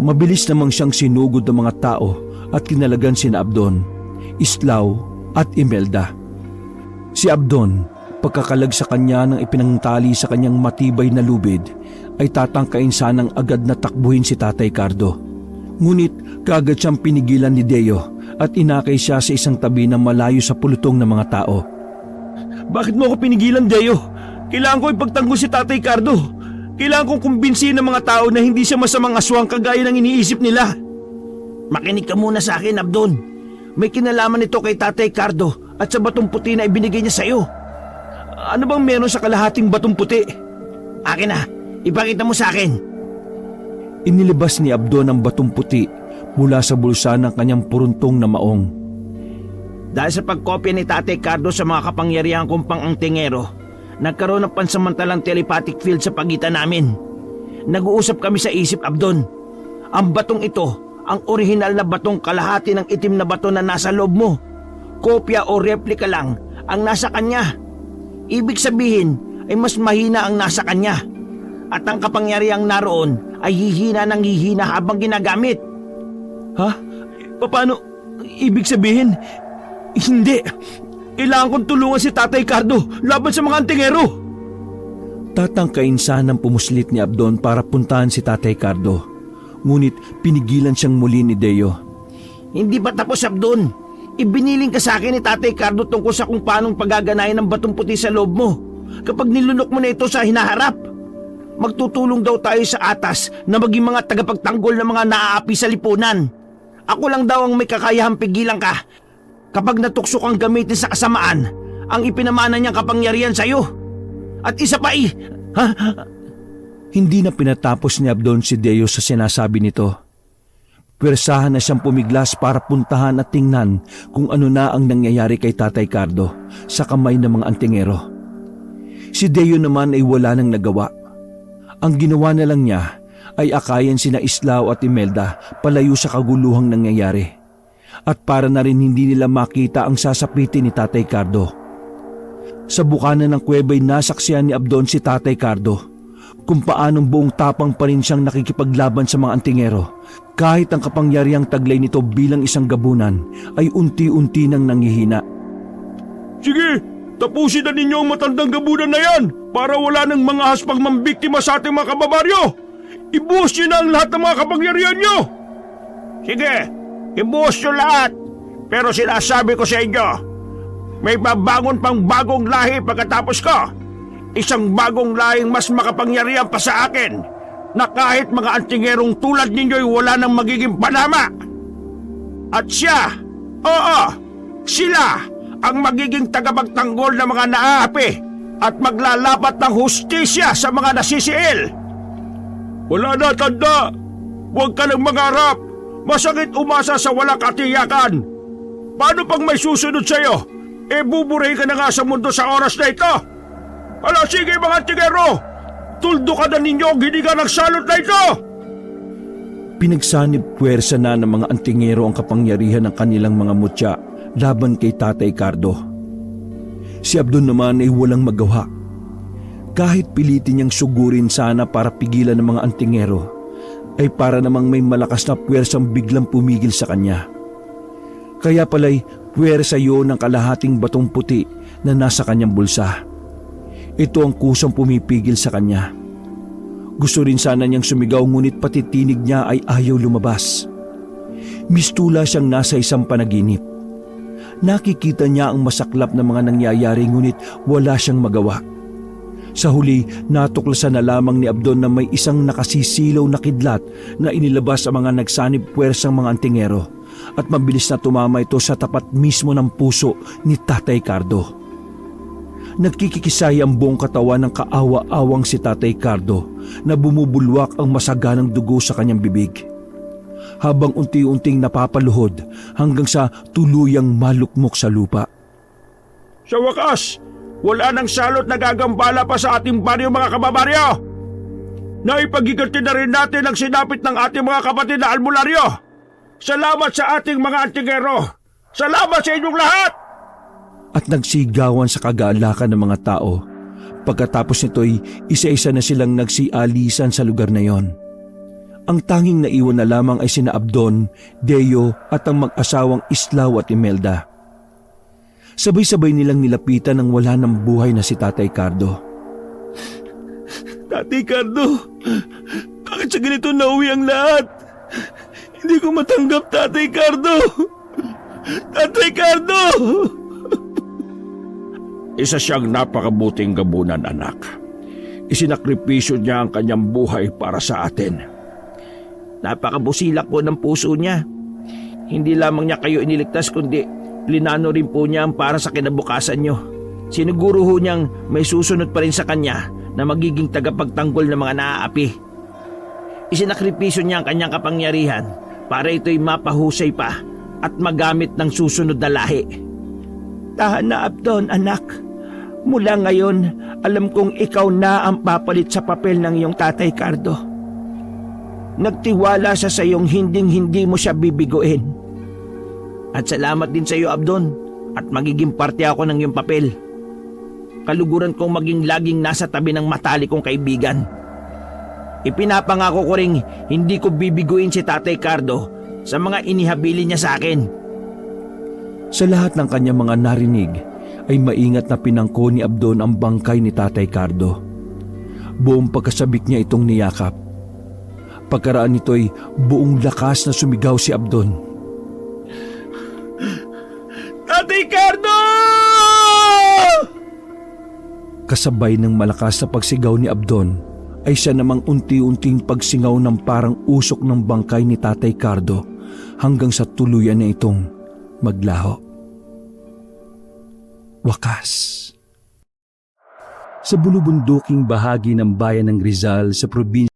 Mabilis namang siyang sinugod ng mga tao at kinalagan sina Abdon, Islaw at Imelda. Si Abdon, pagkakalag sa kanya ng ipinangtali sa kanyang matibay na lubid, ay tatangkain sanang agad na takbuhin si Tatay Cardo. Ngunit kaagad siyang pinigilan ni Deo at inakay siya sa isang tabi na malayo sa pulutong ng mga tao.
Bakit mo ako pinigilan, Deo? Kailangan ko ipagtanggol si Tatay Cardo. Kailangan kong kumbinsihin ng mga tao na hindi siya masamang aswang kagaya ng iniisip nila.
Makinig ka muna sa akin, Abdon. May kinalaman ito kay Tatay Cardo at sa batong puti na ibinigay niya sa iyo.
Ano bang meron sa kalahating batong puti?
Akin na, ipakita mo sa akin.
Inilabas ni Abdon ang batong puti mula sa bulsa ng kanyang puruntong na maong.
Dahil sa pagkopya ni Tatay Cardo sa mga kapangyarihan kong pang-angtingero, nagkaroon ng pansamantalang telepathic field sa pagitan namin. Nag-uusap kami sa isip, Abdon. Ang batong ito, ang orihinal na batong kalahati ng itim na bato na nasa loob mo. Kopya o replika lang ang nasa kanya. Ibig sabihin ay mas mahina ang nasa kanya. At ang kapangyarihang naroon ay hihina ng hihina habang ginagamit.
Ha? Paano? Ibig sabihin, hindi. Kailangan kong tulungan si Tatay Cardo laban sa mga antingero.
Tatangkain sanang pumuslit ni Abdon para puntahan si Tatay Cardo. Ngunit pinigilan siyang muli ni Deo.
Hindi pa tapos, Abdon. Ibiniling ka sa akin ni Tatay Cardo tungkol sa kung paanong paggaganayan ng batong puti sa loob mo. Kapag nilunok mo na ito sa hinaharap, magtutulong daw tayo sa atas na maging mga tagapagtanggol ng mga naaapi sa lipunan.
Ako lang daw ang may kakayahang pigilan ka. Kapag natukso kang gamitin sa kasamaan, ang ipinamana niyang kapangyarihan sa'yo. At isa pa
Hindi na pinatapos ni Abdon si Deo sa sinasabi nito. Pwersahan na siyang pumiglas para puntahan at tingnan kung ano na ang nangyayari kay Tatay Cardo sa kamay ng mga antingero. Si Deo naman ay wala nang nagawa. Ang ginawa na lang niya ay akayan sina Islao at Imelda palayo sa kaguluhang nangyayari. At para na rin hindi nila makita ang sasapitin ni Tatay Cardo. Sa bukana ng kuweba'y nasaksihan ni Abdon si Tatay Cardo kung paanong buong tapang pa rin siyang nakikipaglaban sa mga antingero kahit ang kapangyarihang taglay nito bilang isang gabunan ay unti-unti nang nanghihina.
Sige, tapusin na ninyo ang matandang gabunan na yan para wala nang mga haspang mambiktima sa ating mga kababaryo. Ibuhos nyo na ang lahat ng mga kapangyarihan nyo. Sige, ibuhos nyo lahat. Pero sinasabi ko sa inyo, may babangon pang bagong lahi pagkatapos ko. Isang bagong lahing mas makapangyarihan pa sa akin na kahit mga antingerong tulad ninyo'y wala nang magiging panama. At siya, sila ang magiging tagapagtanggol ng mga naaapi at maglalapat ng hustisya sa mga nasisiil. Wala na, tanda! Huwag ka nang mangarap! Masakit umasa sa walang katiyakan! Paano pag may susunod sa'yo? Buburay ka na nga sa mundo sa oras na ito! Ala, sige mga antingero! Tuldo ka na ninyo ang hiniga ng salot na ito!
Pinagsanib puwersa na ng mga antingero ang kapangyarihan ng kanilang mga mutya laban kay Tatay Cardo. Si Abdon naman ay walang magawa. Kahit pilitin niyang sugurin sana para pigilan ng mga antingero, ay para namang may malakas na puwersang biglang pumigil sa kanya. Kaya pala'y puwersa yun ng kalahating batong puti na nasa kanyang bulsa. Ito ang kusang pumipigil sa kanya. Gusto rin sana niyang sumigaw ngunit pati tinig niya ay ayaw lumabas. Mistula siyang nasa isang panaginip. Nakikita niya ang masaklap na mga nangyayari ngunit wala siyang magawa. Sa huli, natuklasan na lamang ni Abdon na may isang nakasisilaw na kidlat na inilabas ang mga nagsanib puwersang mga antingero at mabilis na tumama ito sa tapat mismo ng puso ni Tatay Cardo. Nagkikikisay ang buong katawan ng kaawa-awang si Tatay Cardo na bumubulwak ang masaganang dugo sa kanyang bibig. Habang unti-unting napapaluhod hanggang sa tuluyang malukmok sa lupa.
Sa wakas, wala nang salot na gagambala pa sa ating baryo mga kababaryo. Naipagiganti na rin natin ang sinapit ng ating mga kapatid na albularyo. Salamat sa ating mga antingero. Salamat sa inyong lahat!
At nagsigawan sa kagaalakan ng mga tao. Pagkatapos nito'y isa-isa na silang nagsialisan sa lugar na yon. Ang tanging naiwan na lamang ay sina Abdon, Deo at ang mag-asawang Islao at Imelda. Sabay-sabay nilang nilapitan ang wala ng buhay na si Tatay Cardo.
Tatay Cardo, bakit sa ganito nauwi ang lahat? Hindi ko matanggap, Tatay Cardo! Tatay Cardo!
Isa siyang napakabuting gabunan, anak. Isinakripisyo niya ang kanyang buhay para sa atin.
Napakabusilak po ng puso niya. Hindi lamang niya kayo iniligtas kundi plinano rin po niya ang para sa kinabukasan niyo. Siniguro ho niyang may susunod pa rin sa kanya na magiging tagapagtanggol ng mga naaapi. Isinakripisyo niya ang kanyang kapangyarihan para ito'y mapahusay pa at magamit ng susunod na lahi. Tahan na, Abdon, anak. Mula ngayon, alam kong ikaw na ang papalit sa papel ng iyong Tatay Cardo. Nagtiwala siya sa iyong hinding-hindi mo siya bibiguin. At salamat din sa iyo, Abdon, at magiging parte ako ng iyong papel. Kaluguran kong maging laging nasa tabi ng matalik kong kaibigan. Ipinapangako ko ring hindi ko bibiguin si Tatay Cardo sa mga inihabili niya sa akin.
Sa lahat ng kanyang mga narinig, ay maingat na pinangko ni Abdon ang bangkay ni Tatay Cardo. Buong pagkasabik niya itong niyakap. Pagkaraan nito'y buong lakas na sumigaw si Abdon.
Tatay Cardo!
Kasabay ng malakas na pagsigaw ni Abdon, ay siya namang unti-unting pagsingaw ng parang usok ng bangkay ni Tatay Cardo hanggang sa tuluyan na itong maglaho. Wakas. Sa bulubunduking bahagi ng bayan ng Rizal sa probinsya